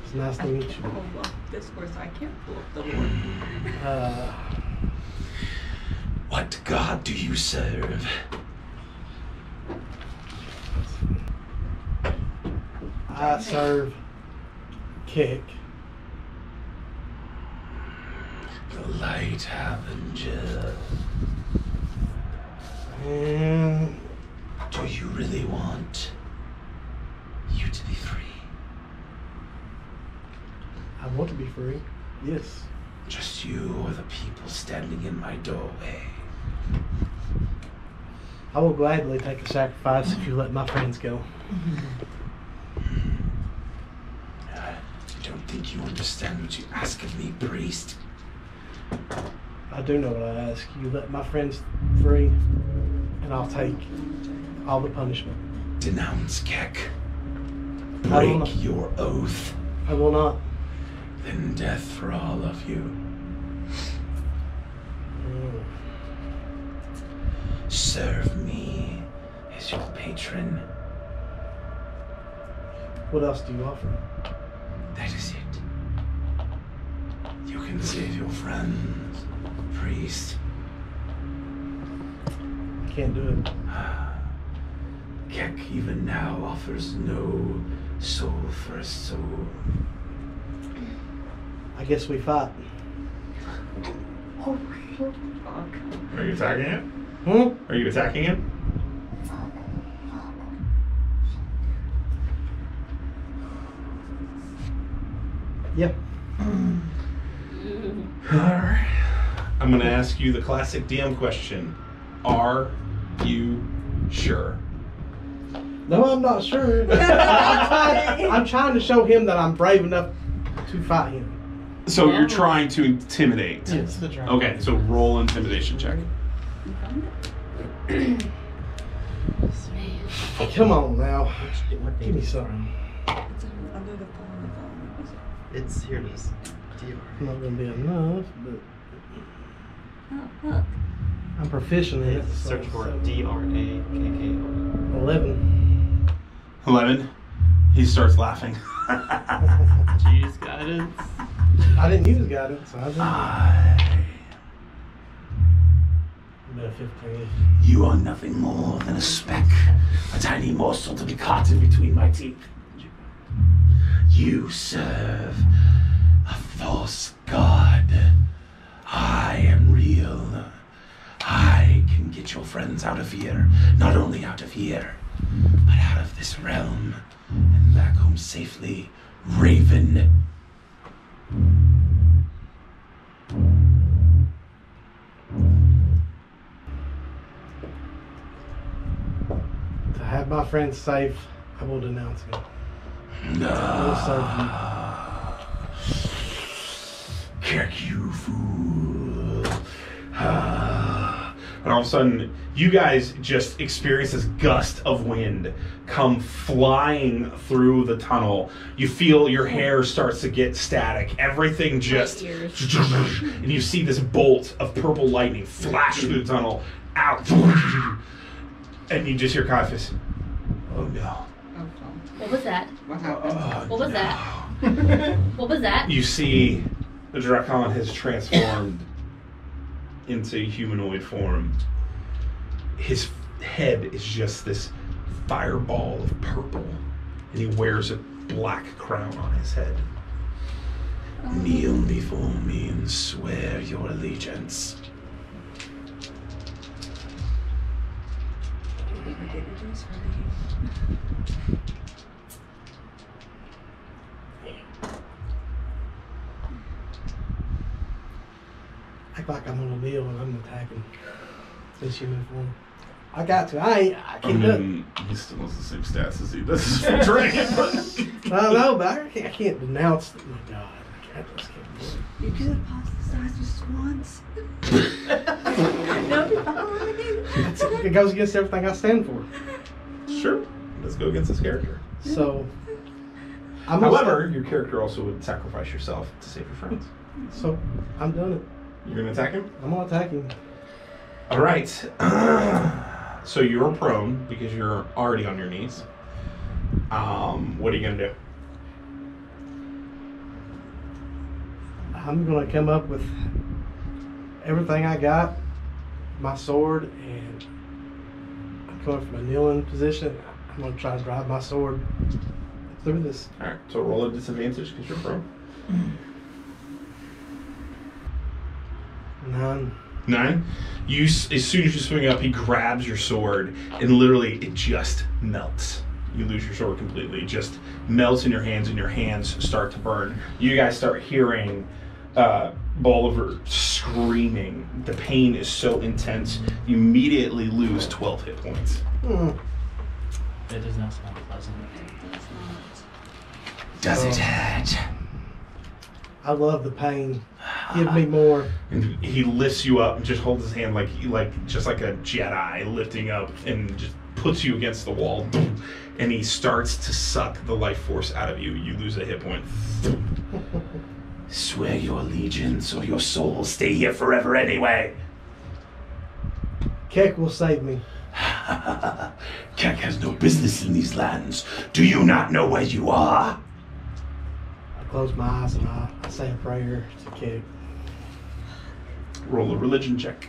It's nice to meet you. Pull up Discourse. I can't pull up the lore. What god do you serve? I serve Kick. The Light Harbinger. And Do you really want you to be free? I want to be free. Yes. Just you or the people standing in my doorway? I will gladly take a sacrifice if you let my friends go. I don't think you understand what you ask of me, priest. I do know what I ask. You let my friends free, and I'll take all the punishment. Denounce Keck. I will Break your oath. I will not. Then death for all of you. Serve me as your patron. What else do you offer? That is it. You can save your friends, priest. I can't do it. Keck even now offers no soul for a soul. I guess we fight. Oh, fuck. Are you attacking it? Hmm? Are you attacking it? Yeah. Alright. I'm going to ask you the classic DM question. Are you sure? No, I'm not sure. I'm trying to show him that I'm brave enough to fight him. So you're trying to intimidate. Yes, the dragon. Okay, so roll intimidation check. Come on now. What Give me name? something. It's under the phone. It's here. It is. Not gonna be enough, but Oh, fuck. I'm proficient in it. so- Search for so- DRAKKO. 11. 11. He starts laughing. Jeez, guidance. I didn't use guidance. So I didn't. I... About a 15. You are nothing more than a speck, a tiny morsel to be caught in between my teeth. You serve a false god. I am real. I can get your friends out of here. Not only out of here, but out of this realm and back home safely. Raven. To have my friends safe, I will denounce him. Kick you, fool. And all of a sudden, you guys just experience this gust of wind come flying through the tunnel. You feel your hair starts to get static. Everything just... And you see this bolt of purple lightning flash through the tunnel. Out. And you just hear Caiaphas. Oh no. Oh, fuck. What was that? What happened? What was that? What was that? You see the Drakon has transformed into humanoid form. His head is just this fireball of purple, and he wears a black crown on his head. Kneel before me and swear your allegiance. Act like I'm on a deal and I'm attacking this human form. I got to. I can't do it. He still has the same stats as he does as dragon, but I know, but I can't denounce. Oh my God, I just can't do it. You could have apostatized just once. No, you're fine. It goes against everything I stand for. sure, let's go against this character. So, I'm However, your character also would sacrifice yourself to save your friends. So, I'm doing it. You're gonna attack him? I'm gonna attack him. All right. So you're prone because you're already on your knees. What are you gonna do? I'm gonna come up with everything I got, my sword, and I'm coming from a kneeling position. I'm gonna try to drive my sword through this. All right. So roll a disadvantage because you're prone. 9. 9. You, as soon as you swing up, he grabs your sword, and literally it just melts. You lose your sword completely. It just melts in your hands, and your hands start to burn. You guys start hearing Bolivar screaming. The pain is so intense, you immediately lose 12 hit points. Mm. That does not sound pleasant. Does it hurt? I love the pain. Give me more. And he lifts you up and just holds his hand like just like a Jedi lifting up and just puts you against the wall. And he starts to suck the life force out of you. You lose a hit point. Swear your allegiance or your soul will stay here forever anyway. Keck will save me. Keck has no business in these lands. Do you not know where you are? I close my eyes and I say a prayer to Keck. Roll a religion check.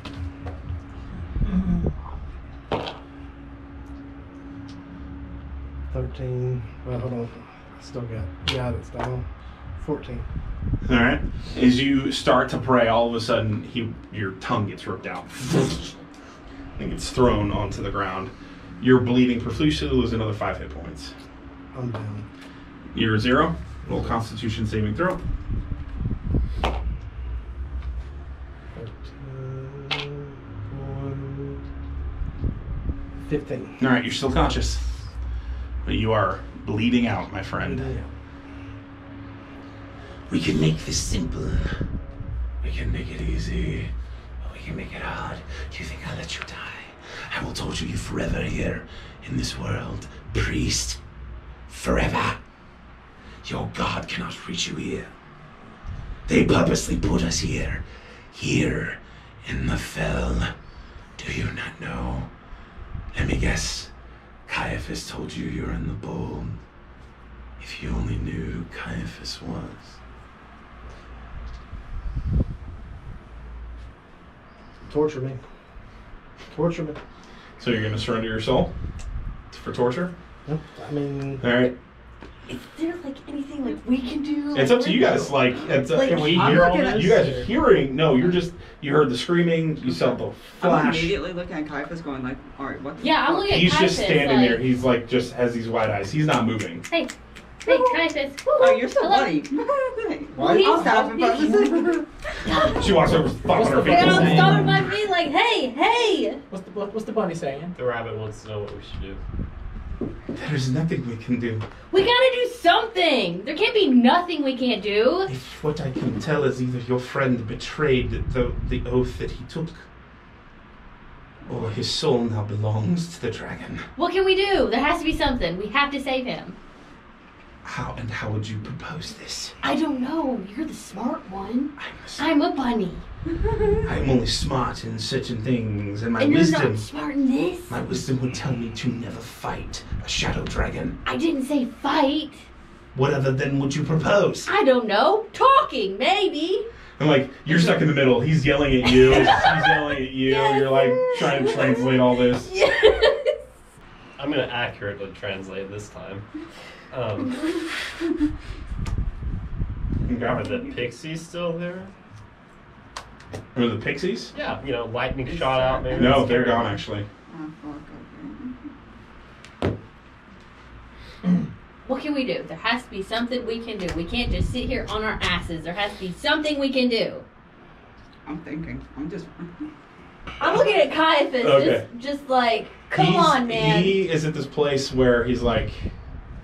13. Well, hold on. I still got guidance down. 14. All right. As you start to pray, all of a sudden, your tongue gets ripped out. And gets thrown onto the ground. You're bleeding profusely. Lose another 5 hit points. I'm down. You're 0. Roll Constitution saving throw. 15. All right. You're still conscious, but you are bleeding out, my friend. Yeah. We can make this simple. We can make it easy. Or we can make it hard. Do you think I'll let you die? I will torture you forever here in this world. Priest. Forever. Your God cannot reach you here. They purposely put us here. Here in the fell. Do you not know? Let me guess. Caiaphas told you you're in the bowl. If you only knew who Caiaphas was. Torture me. Torture me. So you're going to surrender your soul for torture? Yep. I mean, All right. Is there like anything like we can do? It's up to you guys. Like, it's Like, Can we I'm hear not all gonna- this? you guys are hearing. No, you heard the screaming. You saw the I'm flash. immediately looking at Caiaphas going like, alright, what the Yeah, I'm fuck? looking at He's Caiaphas, just standing like, there. He's like, just has these wide eyes. He's not moving. Hey, Caiaphas. Oh, you're so Hello. buddy. Well, he's I'll stab him, but She walks over, thumping her feet. And What's the- I'm stomping my feet like, hey. What's the bunny saying? The rabbit wants to know what we should do. There's nothing we can do. We gotta do something. There can't be nothing we can't do. If what I can tell is either your friend betrayed the oath that he took, or his soul now belongs to the dragon. What can we do? There has to be something. We have to save him. How would you propose this? I don't know. You're the smart one. I'm I'm a bunny. only smart in certain things, and my And you're wisdom. not smart in this. My wisdom would tell me to never fight a shadow dragon. I didn't say fight. What other then would you propose? I don't know. Talking, maybe. And like, you're stuck in the middle. He's yelling at you. He's yelling at you. Yes. You're like trying to translate all this. Yes. I'm gonna accurately translate this time. Are the pixies still there? Remember the pixies? Yeah, lightning shot out. Maybe No, that's they're scary. gone actually. Oh, fuck, okay. What can we do? There has to be something we can do. We can't just sit here on our asses. There has to be something we can do. I'm thinking. I'm just. I'm looking at Caiaphas, Okay. just like, come on, man. He is at this place where he's like,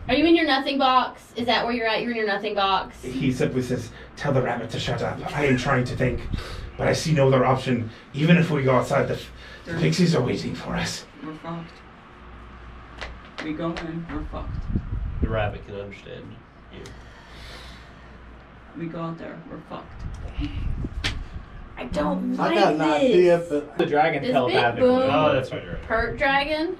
Are you in your nothing box? Is that where you're at? You're in your nothing box? he simply says, "Tell the rabbit to shut up. I am trying to think, but I see no other option. Even if we go outside, the pixies are waiting for us." We're fucked. We go in, we're fucked. The rabbit can understand you. We go out there, we're fucked. I don't I like got an this. idea, but The dragon This fell big havoc. boom. Oh, that's right. You're right. Hurt dragon?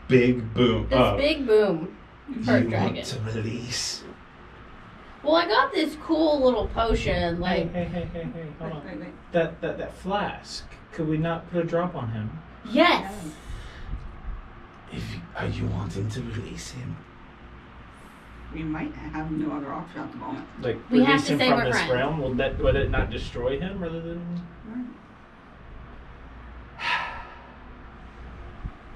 Big boom. This big boom. Hurt you dragon. want to release? Well, I got this cool little potion, like, Hey, hold on. Wait. That flask. Could we not put a drop on him? yes. Are you wanting to release him? We might have no other option at the moment. Like We have release to him save from our this friend. realm? Would it not destroy him rather than?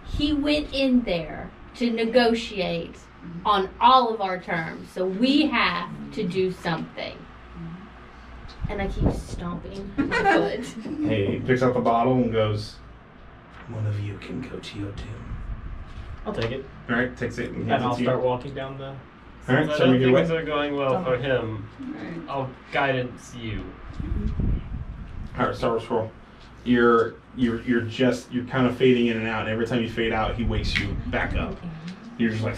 He went in there to negotiate on all of our terms, so we have to do something. And I keep stomping my foot. Hey, he picks up the bottle and goes, "One of you can go to your doom." I'll take it. All right, takes it and And hands I'll it to start you. walking down the All right, Since I so don't you're think what? things are going well for him, Alright. I'll guidance you. All right, Star Wars scroll. You're kind of fading in and out. And every time you fade out, he wakes you back up. You're just like.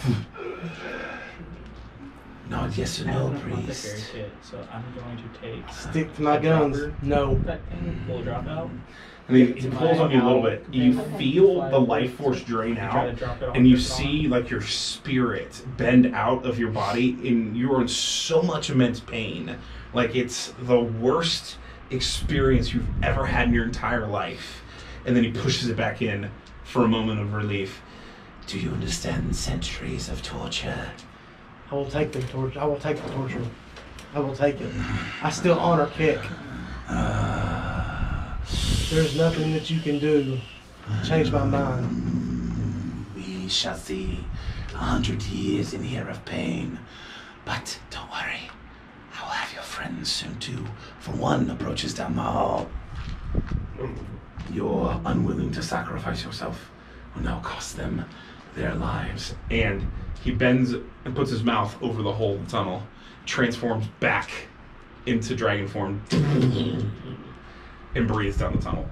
Not yes or I no, don't want the fairy priest. kit, so I'm going to take. Stick to my a guns. dropper. No. That thing, pull a drop out. And he pulls on you a little bit. You feel the life force drain Try to out, drop it on and you this see like your spirit bend out of your body, and you are in so much immense pain. Like it's the worst experience you've ever had in your entire life. And then he pushes it back in for a moment of relief. Do you understand centuries of torture? I will take the torture. I will take the torture. I will take it. I still honor Keck. There's nothing that you can do to change my mind. We shall see 100 years in here of pain. But don't worry. I will have your friends soon too. For one approaches down the hall. You're unwilling to sacrifice yourself will now cost them their lives. And he bends and puts his mouth over the hole of the tunnel, transforms back into dragon form, and breathes down the tunnel.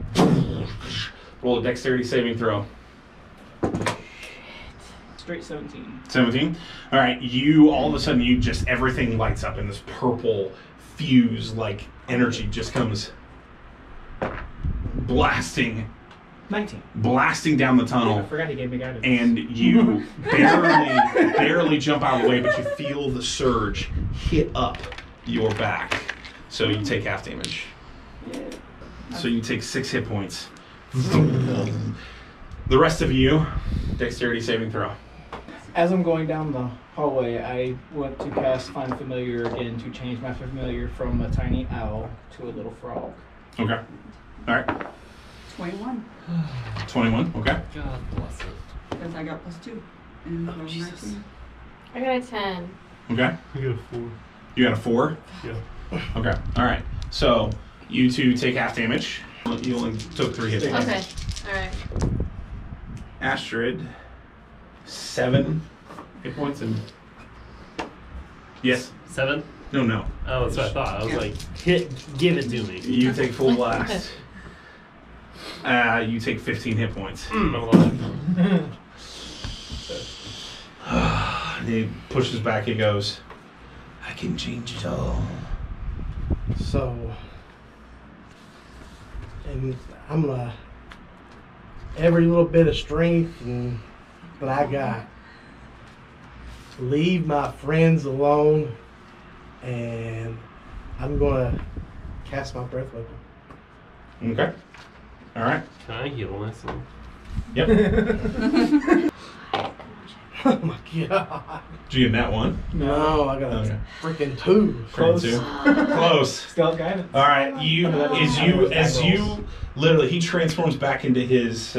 Roll a dexterity saving throw. Straight 17. 17. All right, all of a sudden, everything lights up in this purple fuse, like energy just comes blasting 19. down the I tunnel. forgot he gave me guidance. And you barely jump out of the way, but you feel the surge hit up your back. So you take half damage. So you take 6 hit points. The rest of you, dexterity saving throw. As I'm going down the hallway, I want to cast Find Familiar again to change my familiar from a tiny owl to a little frog. Okay. All right. 21. 21. Okay. God bless it. Because I got +2. And Oh, Jesus. 19. I got a 10. Okay. I got a 4. You got a 4? Yeah. Okay. All right. So you two take half damage. You only took 3 hit points. Okay. Alright. Astrid, 7 hit points and yes. 7? No. Oh, that's what I thought. I was like, give it to me. You take full blast. You take 15 hit points. I'm alive. And he pushes back. He goes, I can change it all. So, and I'm gonna every little bit of strength that I got, leave my friends alone, and I'm gonna cast my breath weapon. Okay. All right. Can I heal myself? Yep. Oh my god! Did you get that one? No, I got Okay. a freaking 2. Close. Close. Still have guidance. All right. As you literally, he transforms back into his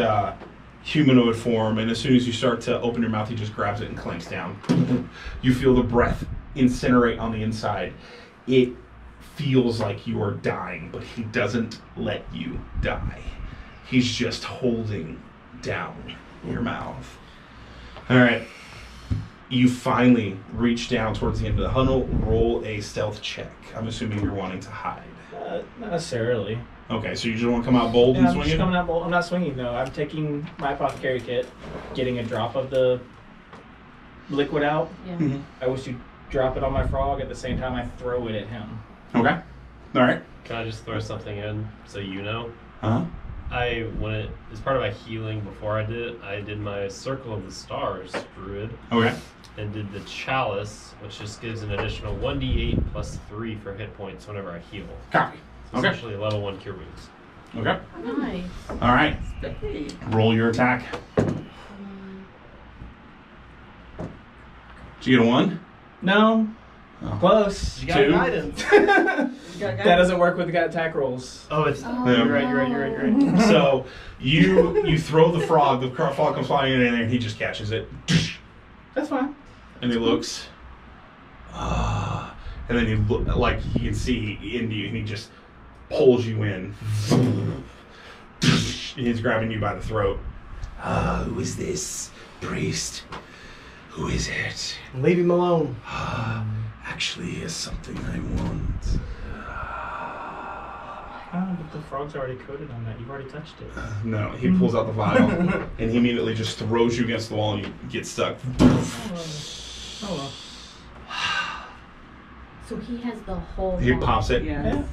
humanoid form, and as soon as you start to open your mouth, he just grabs it and clamps down. You feel the breath incinerate on the inside. It feels like you are dying, but he doesn't let you die. He's just holding down your mouth. All right. You finally reach down towards the end of the tunnel. Roll a stealth check. I'm assuming you're wanting to hide. Not necessarily. Okay, so you just want to come out bold Yeah, and I'm swing just it? coming out bold. I'm not swinging though. I'm taking my apothecary kit, getting a drop of the liquid out. Yeah. Mhm. I wish to drop it on my frog at the same time I throw it at him. Okay. All right. Can I just throw something in so you know? Uh-huh. As part of my healing before I did my Circle of the Stars druid Okay. and did the Chalice, which just gives an additional 1d8 plus 3 for hit points whenever I heal. Copy. So Okay. essentially level 1 cure wounds. Okay. Nice. All right. Hey. Roll your attack. Did you get a 1? No. Oh. Close. You got 2? guidance. That doesn't work with the attack rolls. Oh, it's. Oh, Yeah. You're right. So you throw the frog comes flying in there, and he just catches it. That's fine. And he looks. And then he like he can see into you, and he just pulls you in. He's grabbing you by the throat. Who is this priest? Who is it? Leave him alone. Actually, it's something I want. But the frog's already coated on that. You've already touched it. No, he pulls out the vial and he immediately just throws you against the wall and you get stuck. Oh So he has the whole. He wand. pops it. Yes.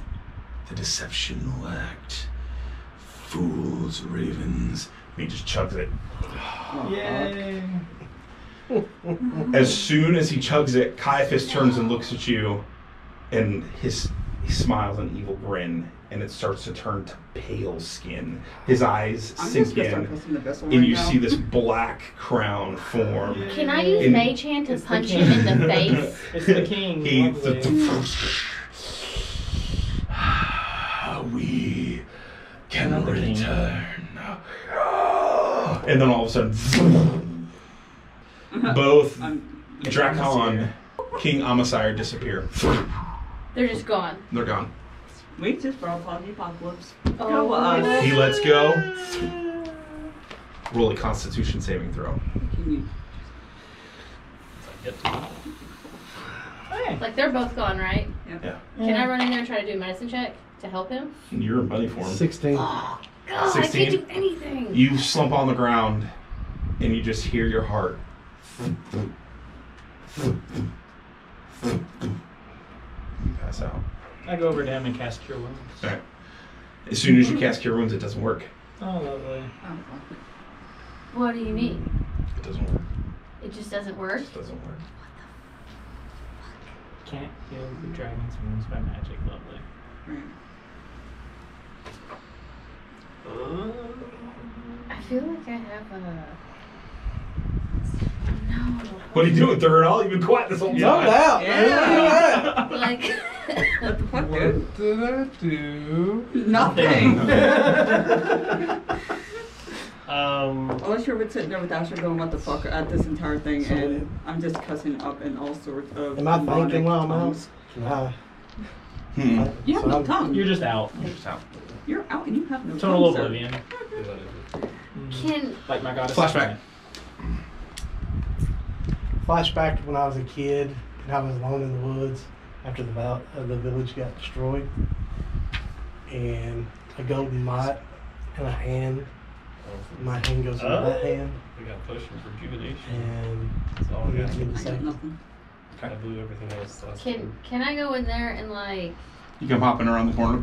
The deception will act. Fools, ravens. He just chugs it. well. Yay. As soon as he chugs it, Caiaphas turns and looks at you, and he smiles an evil grin, and it starts to turn to pale skin. His eyes I'm sink just gonna start in, pressing the vessel and right you now. see this black crown form. Can I use And- Mage Hand to It's the punch king. him in the face? It's the king. He, lovely. we can Another king. return. And then all of a sudden, both I'm Drakon, King Amasire disappear. They're just gone. They're gone. We just brought upon the apocalypse. Oh, Go us. He lets go. Roll a Constitution saving throw. Can you? Like they're both gone, right? Yeah. Can I run in there and try to do a medicine check to help him? You're in buddy form. 16. Oh, God, 16? I can't do anything. You slump on the ground, and you just hear your heart. You pass out. I go over to him and cast Cure Wounds. Alright. As soon as you cast Cure Wounds, it doesn't work. Oh, lovely. What do you mean? It doesn't work. It just doesn't It work? just doesn't work. Can't heal the dragon's wounds by magic. Lovely. I feel like I have a. No. What are you doing, Thurl? You've been quiet this whole time. No doubt. Yeah. Like. What the fuck, dude? What did I do? Nothing. Unless you're sitting there with Asher going, what the fuck, at this entire thing, and I'm just cussing up in all sorts of. Am I thinking while I'm demonic out? tongues. You have So no I'm- tongue. You're just out. Just out. You're out and you have no Total tongue, sir. oblivion. Can. Like my goddess. Flashback. Flashback to when I was a kid and I was alone in the woods after the village got destroyed. And a golden mite in a hand. My hand goes into that hand. We got potion for rejuvenation. And That's all he we got. needs me to I say, got nothing. I blew everything else last time. Can I go in there and like. You come hopping around the corner.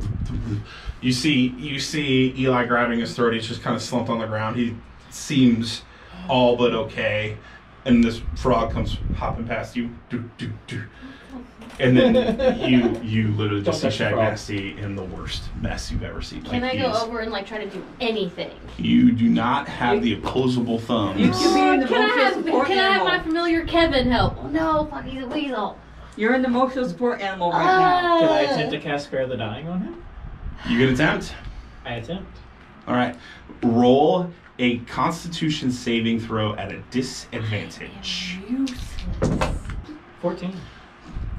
You see Eli grabbing his throat. He's just kind of slumped on the ground. He seems all but okay. And this frog comes hopping past you. Do, do, do. And then you literally just see Don't touch the Shag frog. Nasty in the worst mess you've ever seen. Can Like, I he go is- over and like try to do anything? You do not have the opposable thumbs. You can be in the Can I emotional have support Can I have animal. my familiar Kevin help? Oh, no, fuck, he's a weasel. You're in the emotional support animal right now. Can I attempt to cast Spare the Dying on him? You can attempt. I attempt. All right. Roll a Constitution saving throw at a disadvantage. Useless. 14.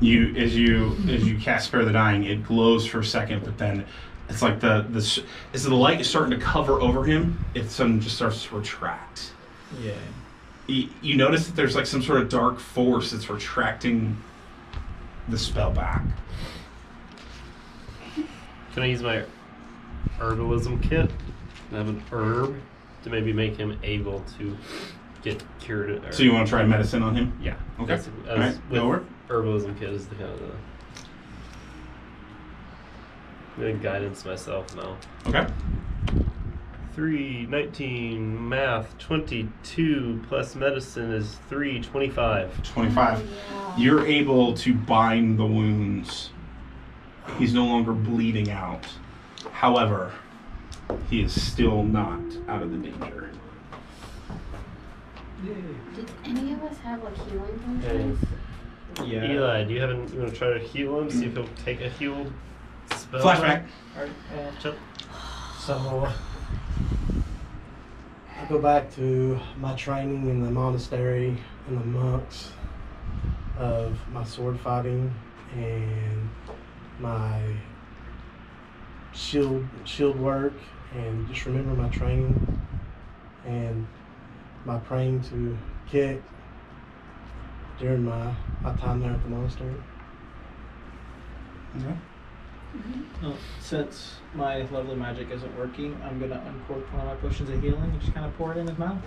As you cast Spare the Dying, it glows for a second, but then it's like as the light is starting to cover over him, it suddenly just starts to retract. Yeah. You notice that there's like some sort of dark force that's retracting the spell back. Can I use my herbalism kit? I have an herb to maybe make him able to get cured. Or, So you want to try medicine on him? Yeah. Okay. That's, All right. with Go over. herbalism kit is the kind of the. I'm gonna guidance myself now. Okay. 3, 19, math, 22, plus medicine is 3, 25. 25. Oh, yeah. You're able to bind the wounds. He's no longer bleeding out. However, he is still not out of the danger. Did any of us have like healing Hey. potions? Yeah. Eli, do you want to try to heal him? See if he'll take a heal spell. Flashback. so I go back to my training in the monastery and the monks of my sword fighting and my shield work, and just remember my training and my praying to Kek during my time there at the monastery. Okay. Well, since my lovely magic isn't working, I'm gonna uncork one of my potions of healing and just kind of pour it in his mouth.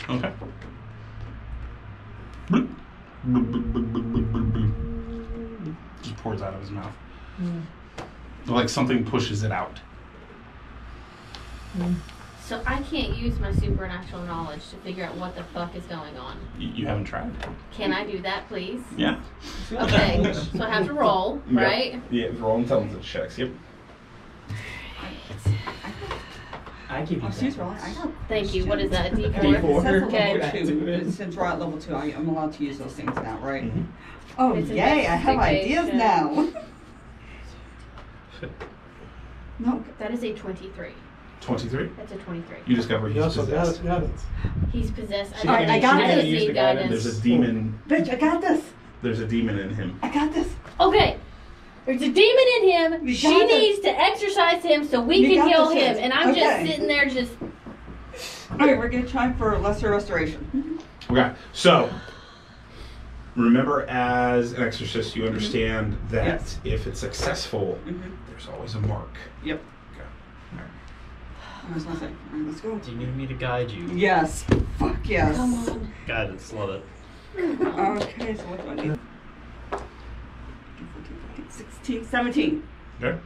Okay. Just pours out of his mouth. Like something pushes it out. So I can't use my supernatural knowledge to figure out what the fuck is going on. You haven't tried? Can I do that, please? Yeah. Okay, so I have to roll, right? Yeah, roll intelligence checks. Yep. I give you She's that. rolling. I got Thank you. What is that? Okay, D4? it says Okay. level 2. Since we're at level 2, I'm allowed to use those things now, right? Mm-hmm. Oh, It's yay, I have ideas investigation. now. No, That is a 23. 23? That's a 23. You discover You he's also got possessed. us guidance. He's possessed. She Alright, I got I it. just Use need the guidance. guidance. There's a demon. bitch, I got this. There's a demon in him. I got this. Okay. There's a demon in him. You She got it. needs to exercise him so we You can got heal this, him. yes. And I'm just Okay. sitting there just... Alright, we're gonna try for lesser restoration. Okay, so remember, as an exorcist, you understand that Yes. if it's successful, Mm-hmm. there's always a mark. Yep. Okay. All right. I was gonna say, alright, let's go. Do you need me to guide you? Yes. Fuck yes. Come on. Guidance, love it. Okay, so what do I need? 16, 17. Okay.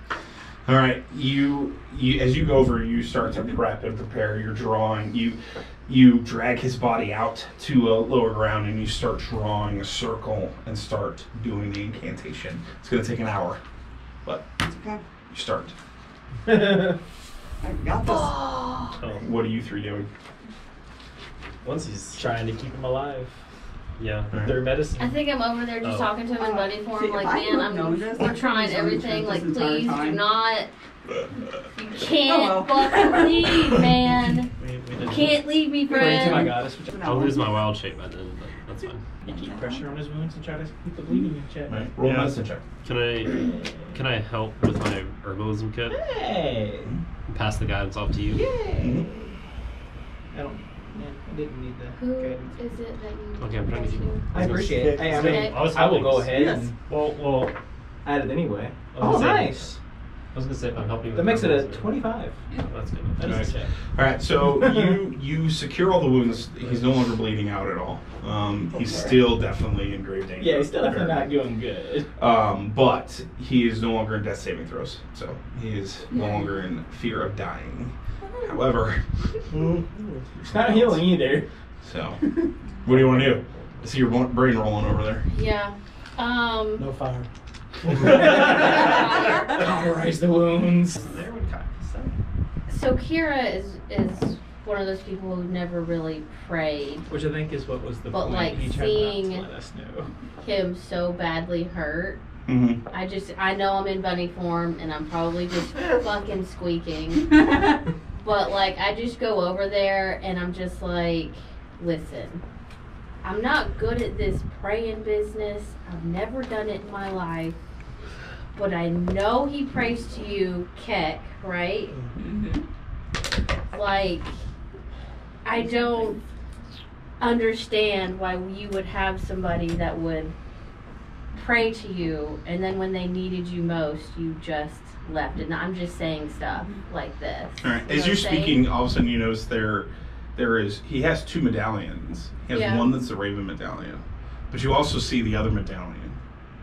All right. You as you go over, you start to prep and prepare. You're drawing. You drag his body out to a lower ground, and you start drawing a circle and start doing the incantation. It's going to take an hour, but It's okay. you start. I got this. Oh, What are you three doing? once he's Trying to keep him alive. yeah. All right. Their medicine. I think I'm over there just Oh. talking to him in buddy form. See, Like, if I man, would've known this, I we're could've trying used everything. this Like, entire please do time. not... You can't well. fucking leave, man. We You did. can't leave me, According to my friend. goddess, which I'll lose my wild shape by then, but that's fine. you keep pressure on his wounds and try to keep the bleeding in check. Right. Roll a Yeah. medicine check. Can I help with my herbalism kit? Hey! And pass the guidance off to you? Yay! I don't. Yeah, I didn't need that. Who guidance. is it that you... Okay, I'm trying to keep you. I appreciate it. Hey, I Okay. mean, I was I will go hoping- ahead Yes. and Well, add it anyway. I was Oh, gonna say- nice. I was gonna say if I'm helping. That with makes it a herbalism. 25. Oh, that's good. That Nice. is a check. All right, so you secure all the wounds. He's no longer bleeding out at all. He's still definitely in grave danger. Yeah, he's still definitely not doing good. But he is no longer in death saving throws, so he is no longer in fear of dying. However, It's not healing either. so what do you want to do? I see your brain rolling over there. Yeah. No fire. Cauterize the wounds. There would kind of say. So Kira is one of those people who never really prayed. Which I think is what was the But, point. like, He tried seeing- not to let us know. Him so badly hurt. Mm-hmm. I know I'm in bunny form and I'm probably just fucking squeaking. But like I just go over there and I'm just like, listen, I'm not good at this praying business. I've never done it in my life. But I know he prays to you, Keck, right? Like, I don't understand why you would have somebody that would pray to you and then when they needed you most, you just left. And I'm just saying stuff like this. All right. You As know you're what I'm saying? speaking, all of a sudden you notice he has two medallions. He has Yeah. one that's the Raven medallion, but you also see the other medallion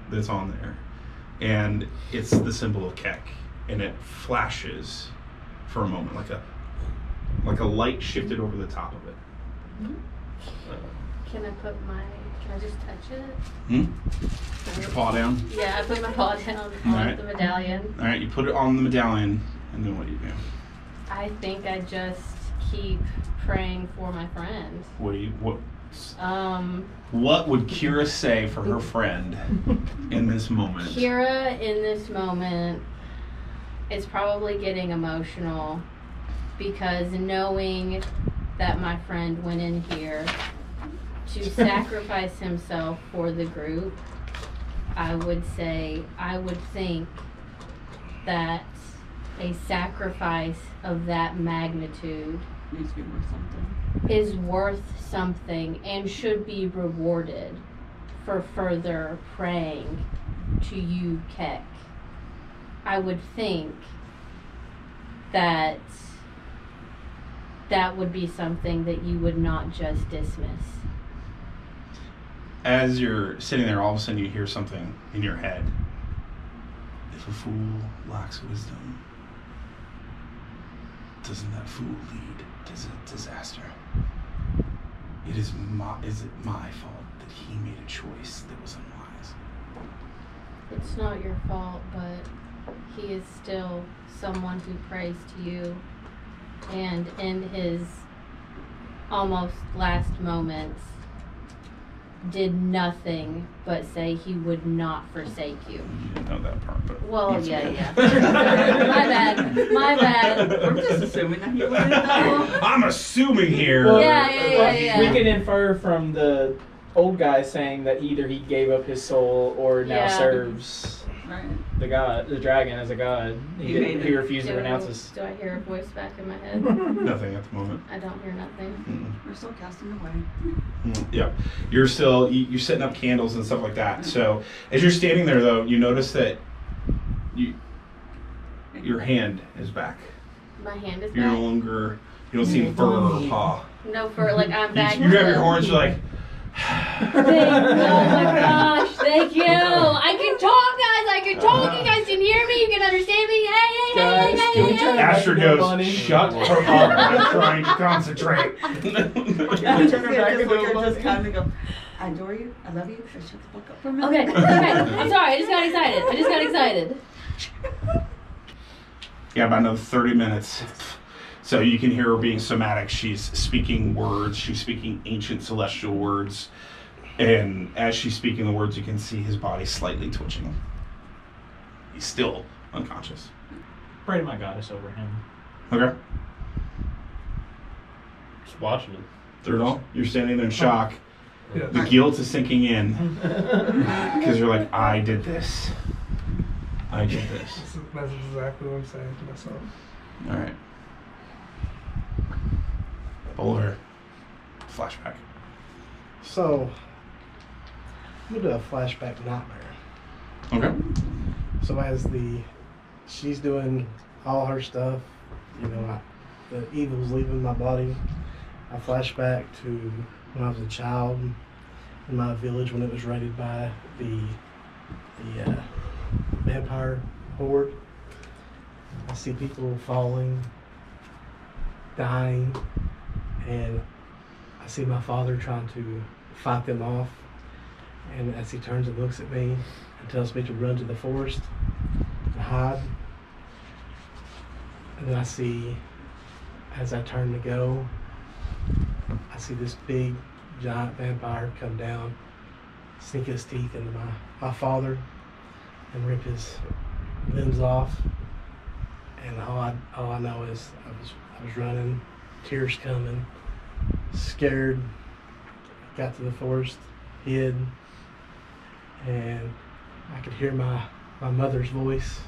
that's on there, and it's the symbol of Keck, and it flashes for a moment like a light shifted over the top of it. Can I just touch it? Put your paw down. Yeah, I put my paw down on Alright. the medallion. All right, you put it on the medallion, and then what do you do? I think I just keep praying for my friend. What would Kira say for her friend in this moment? Kira in this moment is probably getting emotional because knowing that my friend went in here to sacrifice himself for the group, I would think that a sacrifice of that magnitude Needs to be worth something. is worth something and should be rewarded for further praying to you, Keck, I would think that that would be something that you would not just dismiss. As you're sitting there, all of a sudden you hear something in your head. If a fool lacks wisdom, doesn't that fool lead to disaster? Is it my fault that he made a choice that was unwise? It's not your fault, but he is still someone who prays to you, and in his almost last moments did nothing but say he would not forsake you. You didn't know that part, but... Well, yeah. My bad. I'm just assuming that he wouldn't know. I'm assuming here. Well, Yeah. We can infer from the old guy saying that either he gave up his soul or now serves the god, the dragon as a god. He refused to renounce his. Do I hear a voice back in my head? Nothing at the moment. I don't hear nothing. We're still casting away. Yep. You're still, you're setting up candles and stuff like that. So as you're standing there, though, you notice that your hand is back. My hand is You're back? no longer, you don't see fur or paw. No fur, like I'm back. You grab your horns, you're like... Oh my gosh, thank you. I can talk, guys. I can talk. You guys can hear me. You can understand me. Hey. Asher goes, shut her up. I'm trying to concentrate. Just kind of go, I adore you. I love you. So shut the fuck up for a minute. Okay. I'm sorry. I just got excited. Yeah, about another 30 minutes. So you can hear her being somatic. She's speaking words. She's speaking ancient celestial words. And as she's speaking the words, you can see his body slightly twitching. He's still unconscious. Pray to my goddess over him. Okay. Just watching him. Third all, you're standing there in shock. Yeah. The guilt is sinking in. Because you're like, I did this. I did this. That's exactly what I'm saying to myself. All right. Bowler. Flashback. So, I'm gonna do a flashback nightmare. Okay. So as she's doing all her stuff, the evil's leaving my body. I flash back to when I was a child in my village when it was raided by the vampire horde. I see people falling, dying, and I see my father trying to fight them off. And as he turns and looks at me and tells me to run to the forest and hide. And then I see, as I turn to go, I see this big, giant vampire come down, sink his teeth into my father, and rip his limbs off. And all I know is I was running, tears coming, scared. Got to the forest, hid, and I could hear my mother's voice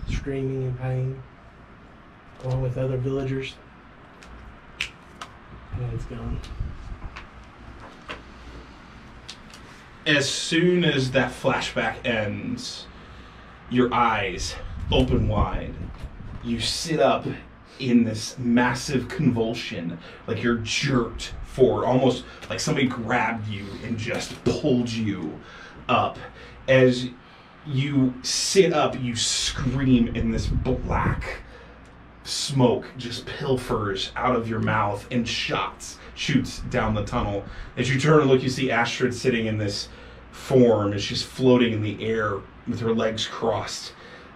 screaming in pain, along with other villagers. And then it's gone. As soon as that flashback ends, your eyes open wide. You sit up in this massive convulsion, like you're jerked forward, almost like somebody grabbed you and just pulled you up. As you sit up, you scream, and this black smoke just pilfers out of your mouth and shoots down the tunnel. As you turn and look, you see Astrid sitting in this form as she's floating in the air with her legs crossed,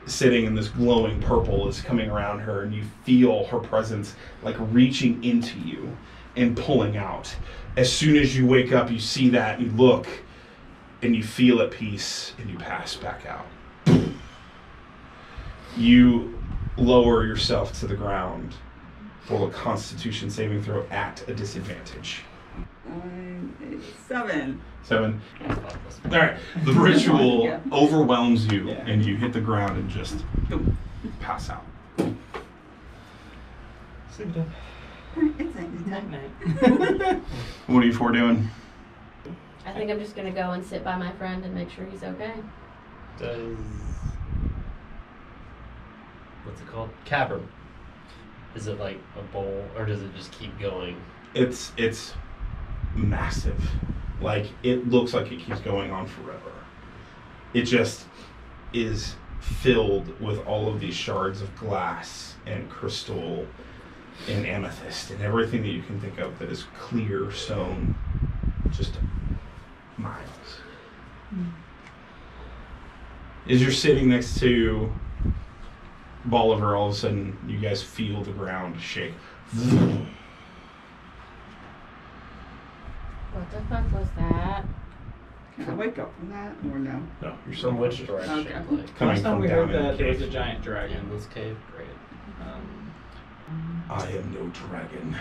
sitting in this glowing purple is coming around her, and you feel her presence like reaching into you and pulling out. As soon as you wake up, you see that, you look, and you feel at peace, and you pass back out. You lower yourself to the ground. Roll a Constitution saving throw at a disadvantage. 7. 7. All right. The ritual overwhelms you, and you hit the ground and just pass out. Sleep it up. It's Night night. What are you four doing? I think I'm just gonna go and sit by my friend and make sure he's okay. Does what's it called? Cavern. Is it like a bowl, or does it just keep going? It's massive. Like, it looks like it keeps going on forever. It just is filled with all of these shards of glass and crystal and amethyst and everything that you can think of that is clear stone. Just miles. As you're sitting next to Bolivar, all of a sudden you guys feel the ground shake. What the fuck was that? Can I wake up from that or no? No, you're From which direction? Okay. Like, coming Last time from we down heard in the that there was a cave. giant in dragon. this cave? Great. I am no dragon.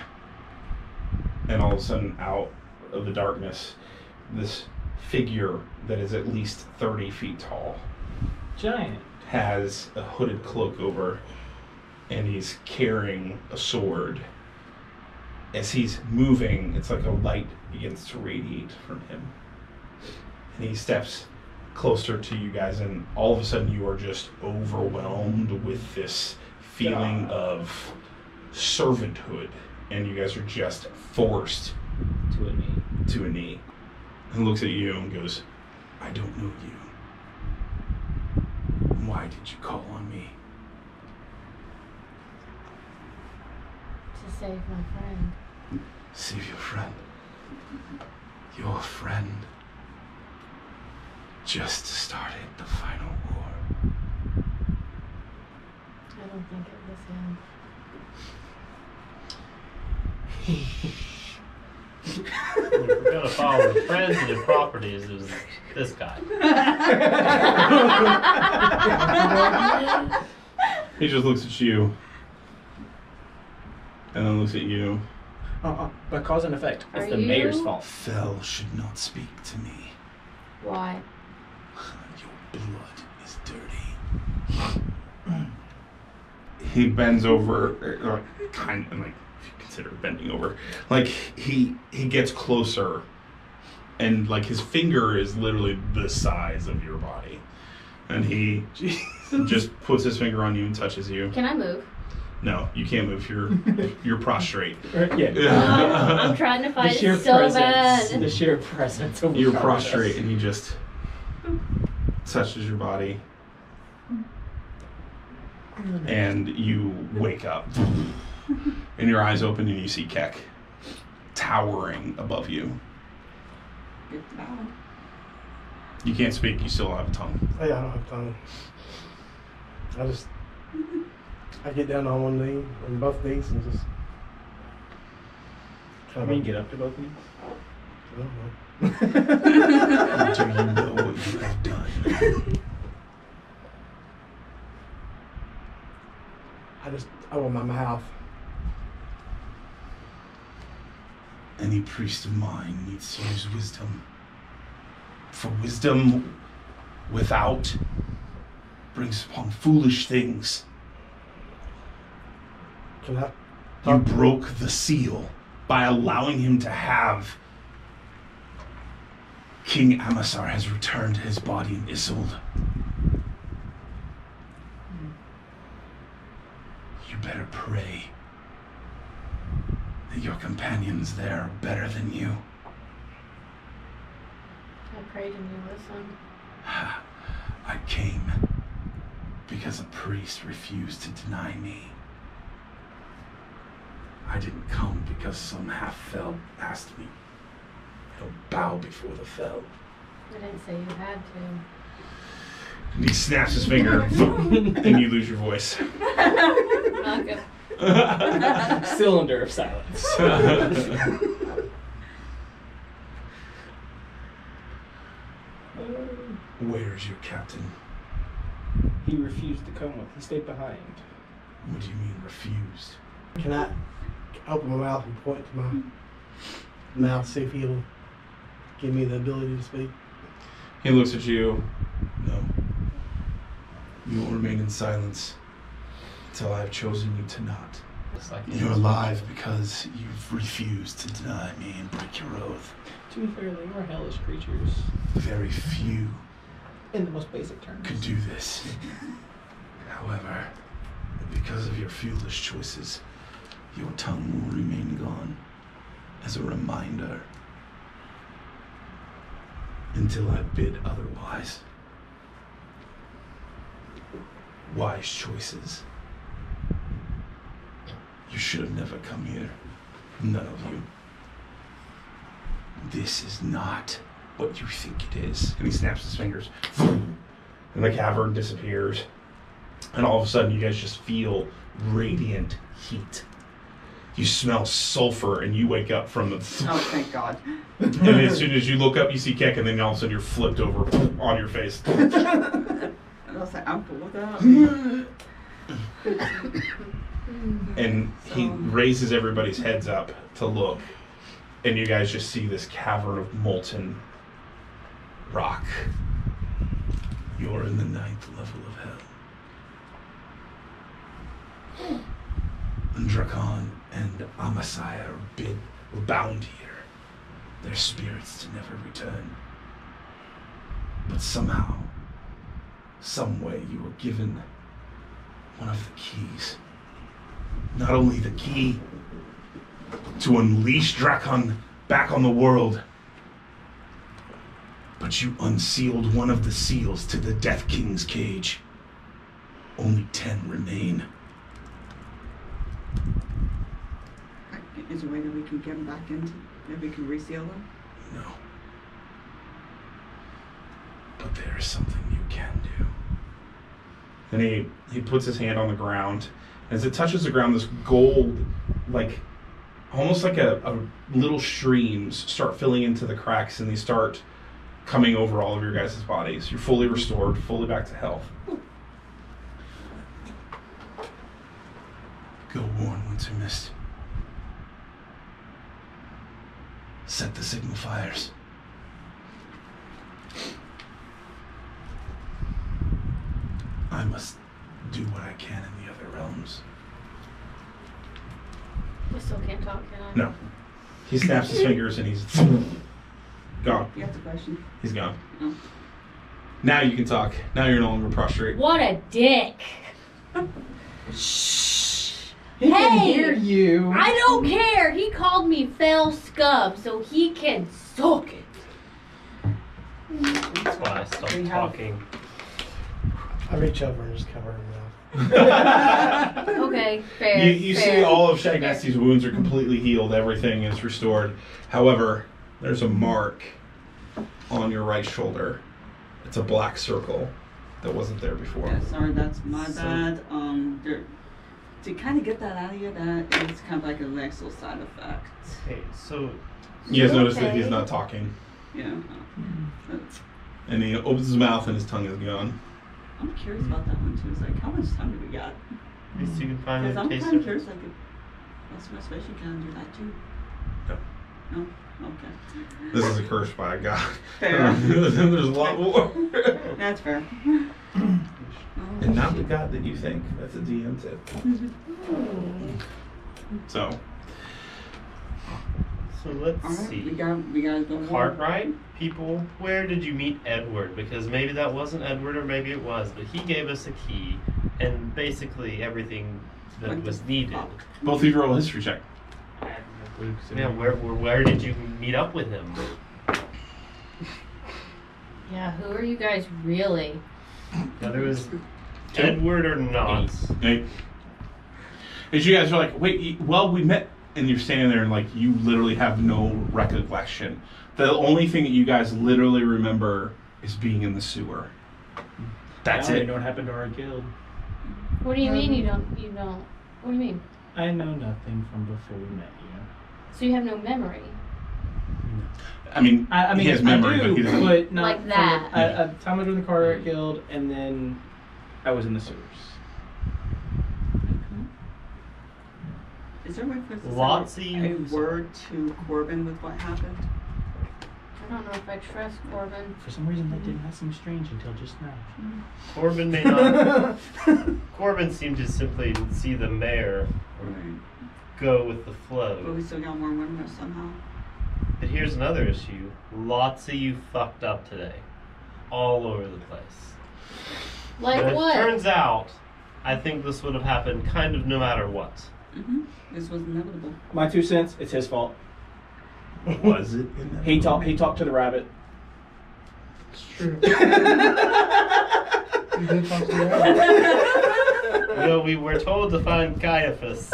And all of a sudden, out of the darkness, this figure that is at least 30 feet tall Giant. has a hooded cloak over, and he's carrying a sword. As he's moving, it's like a light begins to radiate from him. And he steps closer to you guys, and all of a sudden you are just overwhelmed with this feeling of servanthood, and you guys are just forced To a knee. to a knee. And looks at you and goes, I don't know you. Why did you call on me? To save my friend. Save your friend. Your friend just started the final war. I don't think it was him. If we're gonna follow the friends and your properties, it was this guy. He just looks at you. And then looks at you. But cause and effect. It's Are the mayor's you- fault. Fell should not speak to me. Why? Your blood is dirty. He bends over, kind of like, if you consider bending over, like he gets closer, and like his finger is literally the size of your body, and he just puts his finger on you and touches you. Can I move? No, you can't move. You're prostrate. Yeah. I'm trying to The fight sheer it so presence. bad. The sheer presence. You're overpowers prostrate, us. and he just touches your body, and you wake up, and your eyes open, and you see Keck towering above you. Get down. You can't speak. You still have a tongue. Hey, I don't have time. I get down on one knee, on both knees, and just. I mean, get up to both knees. I don't know. Do you know what you have done? I want my mouth. Any priest of mine needs to use wisdom. For wisdom without brings upon foolish things. Can I? You broke the seal by allowing him to have. King Amasar has returned his body in Isolde. You better pray that your companions there are better than you. I prayed and you listened. I came because a priest refused to deny me. I didn't come because some half-fell asked me. I don't bow before the fell. I didn't say you had to. And he snaps his finger, and you lose your voice. Okay. Cylinder of silence. Where's your captain? He refused to come with. He stayed behind. What do you mean refused? Can I open my mouth and point to my mouth, see if he'll give me the ability to speak? He looks at you. No. You will remain in silence until I have chosen you to not. It's like You're alive because you've refused to deny me and break your oath. To be fair, they were hellish creatures. Very few In the most basic terms. could do this. However, because of your foolish choices, your tongue will remain gone as a reminder until I bid otherwise. Wise choices. You should have never come here. None of you. This is not what you think it is. And he snaps his fingers. And the cavern disappears. And all of a sudden, you guys just feel radiant heat. You smell sulfur, and you wake up from the... Oh, thank God. And as soon as you look up, you see Keck, and then all of a sudden, you're flipped over on your face. And I was like, I'm cool with that. And he raises everybody's heads up to look, and you guys just see this cavern of molten rock. You're in the 9th level of hell. And Drakon and Amasai were bound here, their spirits to never return. But somehow, some way, you were given one of the keys. Not only the key to unleash Drakon back on the world, but you unsealed one of the seals to the Death King's cage. Only 10 remain. Is there a way that we can get them back into? That we can reseal them? No. But there is something you can do. And he puts his hand on the ground. As it touches the ground, this gold, like, almost like a little streams start filling into the cracks, and they start coming over all of your guys' bodies. You're fully restored, fully back to health. Go warn Winter Mist. Set the signal fires. I must do what I can in the other realms. I still can't talk, can I? No. He snaps his fingers and he's gone. You have the question? He's gone. No. Now you can talk. Now you're no longer prostrate. What a dick! He can Hey! hear you. I don't care! He called me fell scub, so he can suck it. That's why I stopped We have- talking. I reach over and just cover him mouth. Okay, fair. You fair. see all of Shagnasty's wounds are completely healed. Everything is restored. However, there's a mark on your right shoulder. It's a black circle that wasn't there before. Yeah, sorry, that's my bad. To kind of get that out of you, that is kind of like a Lexel side effect. Hey, so You guys You notice that okay? he's not talking. Yeah. And he opens his mouth and his tongue is gone. I'm curious about that one too. It's like, how much time do we got? at least you can find Because a I'm taste kind of of curious, like, what's my special can do that too? No. No? Okay. This is a curse by a god. Fair. There's a lot more. That's fair. And not the god that you think. That's a DM tip. So, let's Alright, see. we gotta go. Cartwright people, where did you meet Edward? Because maybe that wasn't Edward, or maybe it was, but he gave us a key and basically everything that What the was needed. fuck? both of you roll a history check. Yeah, where did you meet up with him? Yeah, who are you guys really? Whether it was Edward or not. Hey. As you guys are like, wait, well, we met, and you're standing there and like, you literally have no recollection. The only thing that you guys literally remember is being in the sewer. That's I it. only know what happened to our guild. What do you mean you don't? What do you mean? I know nothing from before we met you. So you have no memory? I mean, I mean, he has memory, I do, but he doesn't. but not Like from that. A time I was in the Cartwright Guild, and then I was in the sewers. Is there a way for us to Lotsy- say a word to Corbin with what happened? I don't know if I trust Corbin. For some reason, that did not seem strange until just now. Corbin may not. Corbin seemed to simply see the mayor Right. go with the But flow. we still got more women somehow. But here's another issue. Lots of you fucked up today. All over the place. Like And what? it turns out, I think this would have happened kind of no matter what. This was inevitable. My 2 cents. It's his fault. Was it? He talked to the rabbit. It's true. You did talk to the Well, we were told to find Caiaphas,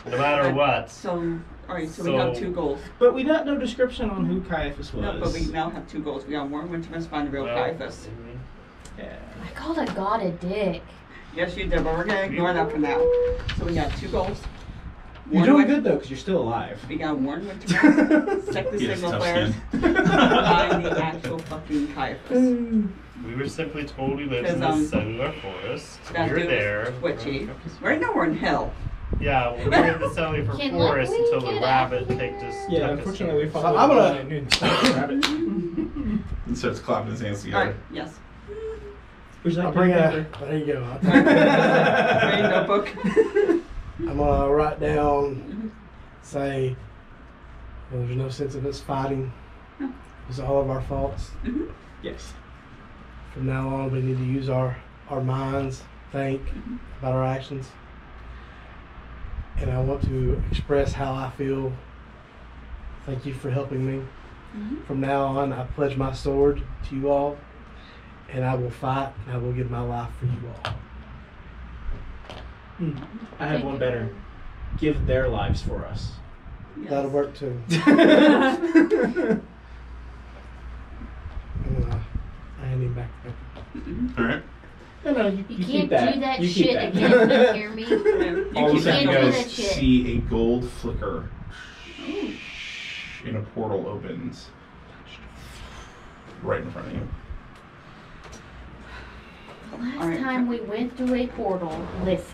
no matter what. So, alright, so we have 2 goals. But we got no description on who Caiaphas was. No, but we now have 2 goals. We got Warren Winterman's find the real Caiaphas. Yeah. I called a god a dick. Yes, you did, but we're gonna ignore that for now. So we got 2 goals. You're doing good though, because you're still alive. We got Warren Winterman. Check the Yes, signal tough flares. skin. Find the actual fucking Caiaphas. We were simply told he lives in Because, the cellular forest. That We were dude there. was twitchy. Right now we're in hell. Yeah, we were in the cellular Can forest we until the get rabbit out? took Yeah, us. unfortunately we So followed I'm gonna- and didn't stop the rabbit. And starts clapping his hands together. Alright, yes. Would you like I'll to bring remember? there you go. I'll take Read notebook. I'm gonna write down, say, well, there's no sense of us fighting. It's all of our faults. Yes. From now on, we need to use our minds, think about our actions. And I want to express how I feel. Thank you for helping me. From now on, I pledge my sword to you all, and I will fight, and I will give my life for you all. I have one better. Give their lives for us. Yes. That'll work too. I hand him back. All right. No, you You keep can't that. do that You keep shit that. again, you hear me? All of a You sudden, you can't do guys that shit. see a gold flicker, and a portal opens right in front of you. The last Alright. time we went through a portal, listen.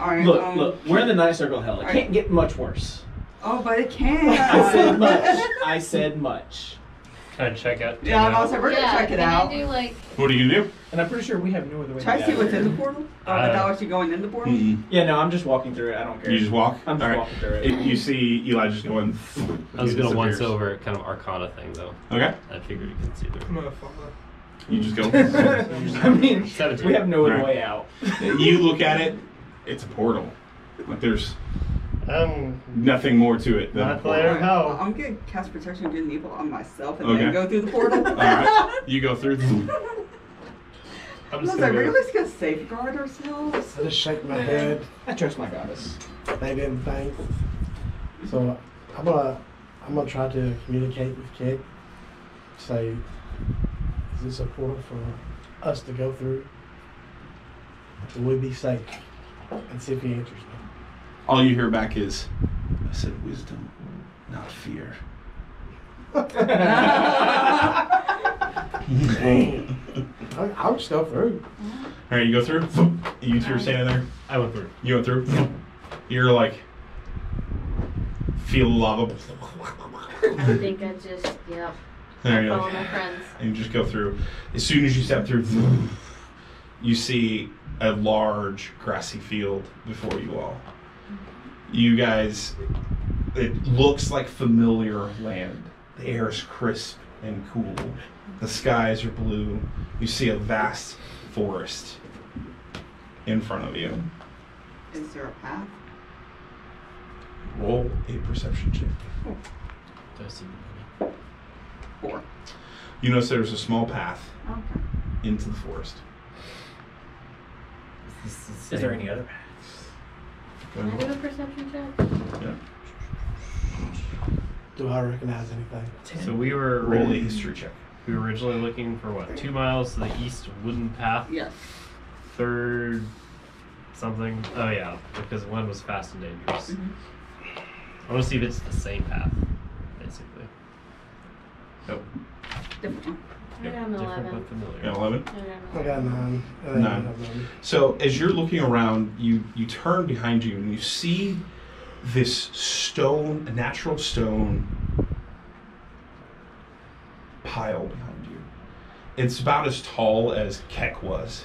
Alright, Look, we're in the 9th circle of hell. It Alright. can't get much worse. Oh, but it can. I said much. I said much. Can I check out? Yeah, I'm also, we're gonna check it can out. I do like What are you gonna do? And I'm pretty sure we have no other way Try to to get see out what's of in the here. portal. Oh, without actually going in the portal. Yeah, no, I'm just walking through it. I don't care. You just walk? I'm just All right. walking through it. You see Eli just going. I was he gonna once disappears. over kind of Arcana thing though. Okay. I figured you could see through. Motherfucker. You just go. I mean, 17. we have no other Right. way out. You look at it. It's a portal. Like there's nothing more to it than a Not portal. there. Hell. I'm gonna cast protection of good and evil on myself and Okay. then go through the portal. All right. You go through. I'm Was just I gonna really go. just gonna safeguard ourselves? I just shake my head. I trust my goddess. They didn't think. So I'm gonna try to communicate with Kit. Say, is this a portal for us to go through? Will we be safe? And see if he answers me. All you hear back is, I said wisdom, not fear. I'll just go through. All right, you go through. You two are standing there. I went through. You went through. You're like, feel lava. I think I just There you follow go. my friends. And you just go through. As soon as you step through, you see a large grassy field before you all. You guys, it looks like familiar land. The air is crisp and cool. The skies are blue. You see a vast forest in front of you. Is there a path? Roll a perception check. Does he? 4. You notice there's a small path Okay. into the forest. Is there any other paths? Go Can I ahead. do a perception check? Yeah. Do I recognize anything? So we were Roll a history check. We were originally looking for what? 2 miles to the east wooden path. Yes. Third something. Oh yeah, because one was fast and dangerous. I want to see if it's the same path, basically. Nope. Different one. I got an Different 11. but familiar. Yeah, 11. I got 9. I think I Nine. have 9. So as you're looking around, you turn behind you and you see this stone, a natural stone pile behind you. It's about as tall as Keck was,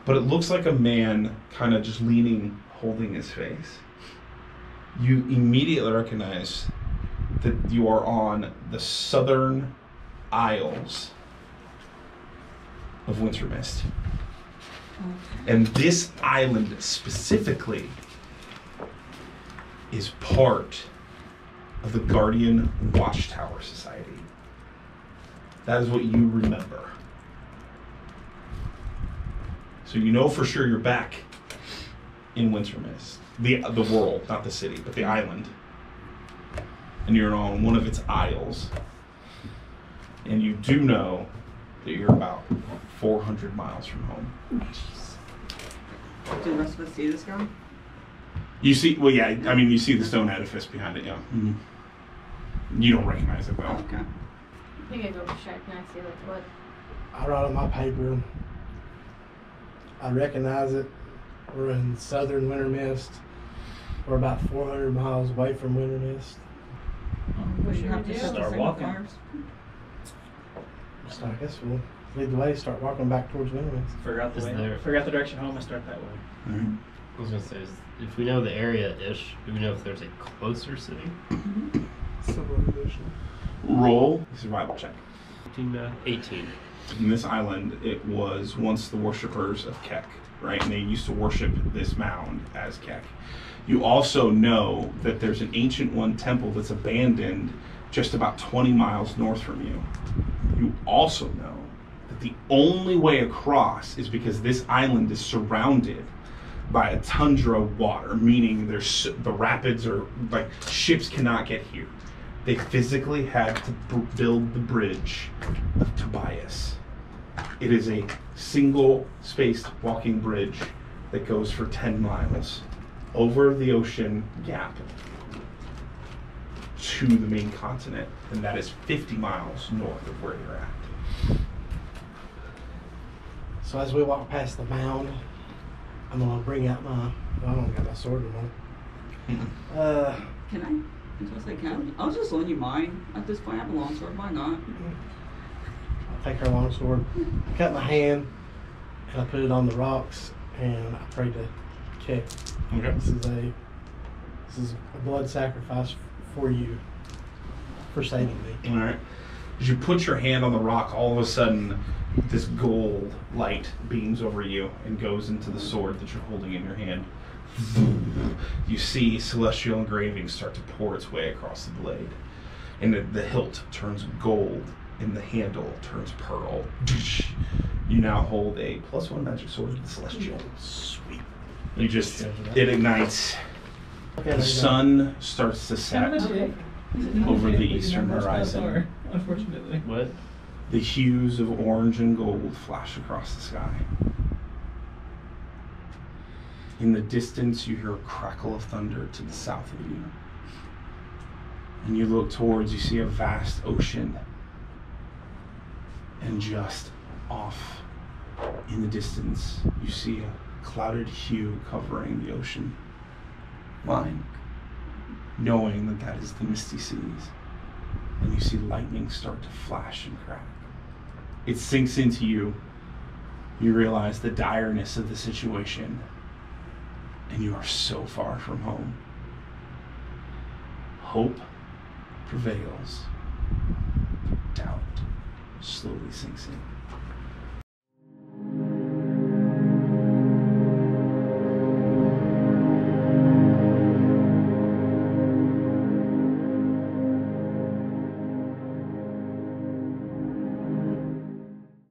but it looks like a man kind of just leaning, holding his face. You immediately recognize that you are on the southern Isles of Wintermist. And this island specifically is part of the Guardian Watchtower Society. That is what you remember. So you know for sure you're back in Wintermist. The world, not the city, but the island. And you're on one of its isles. And you do know that you're about 400 miles from home. Do the rest of us see this guy? You see, well, yeah, I mean, you see the stone edifice behind it, yeah. Mm-hmm. You don't recognize it, though. Oh, okay. I think I go check and I see like what. I wrote on my paper. I recognize it. We're in southern Wintermist. We're about 400 miles away from Wintermist. What We should have we to do? set the Start walking. signifiers. So I guess we'll lead the way, start walking back towards Wintermist. Figure out the Is way. there- Figure out the direction home and start that way. Mm-hmm. I was gonna say, if we know the area-ish, do we know if there's a closer city? Civilization. Roll a survival check. 18. In this island, it was once the worshippers of Kek, right? And they used to worship this mound as Kek. You also know that there's an ancient one temple that's abandoned just about 20 miles north from you. You also know that the only way across is because this island is surrounded by a tundra of water, meaning there's the rapids are like ships cannot get here. They physically had to build the bridge of Tobias. It is a single spaced walking bridge that goes for 10 miles over the ocean gap to the main continent, and that is 50 miles north of where you're at. So as we walk past the mound, I'm gonna bring out my. I don't got my sword anymore. Can I? I was gonna say, can I? I'll just loan you mine. At this point, I have a longsword. Why not? I'll take her long sword, cut my hand, and I put it on the rocks, and I pray to Kek. Okay. This is a blood sacrifice for you, for saving me. All right. As you put your hand on the rock, all of a sudden, this gold light beams over you and goes into the sword that you're holding in your hand. You see celestial engravings start to pour its way across the blade. And the hilt turns gold and the handle turns pearl. You now hold a +1 magic sword of the celestial. Sweet. You just, it ignites. The sun starts to set over the eastern horizon. Unfortunately. What? The hues of orange and gold flash across the sky. In the distance, you hear a crackle of thunder to the south of you. And you look towards, you see a vast ocean. And just off in the distance, you see a clouded hue covering the ocean line, knowing that that is the misty seas. And you see lightning start to flash and crack. It sinks into you. You realize the direness of the situation, and you are so far from home. Hope prevails. Doubt slowly sinks in.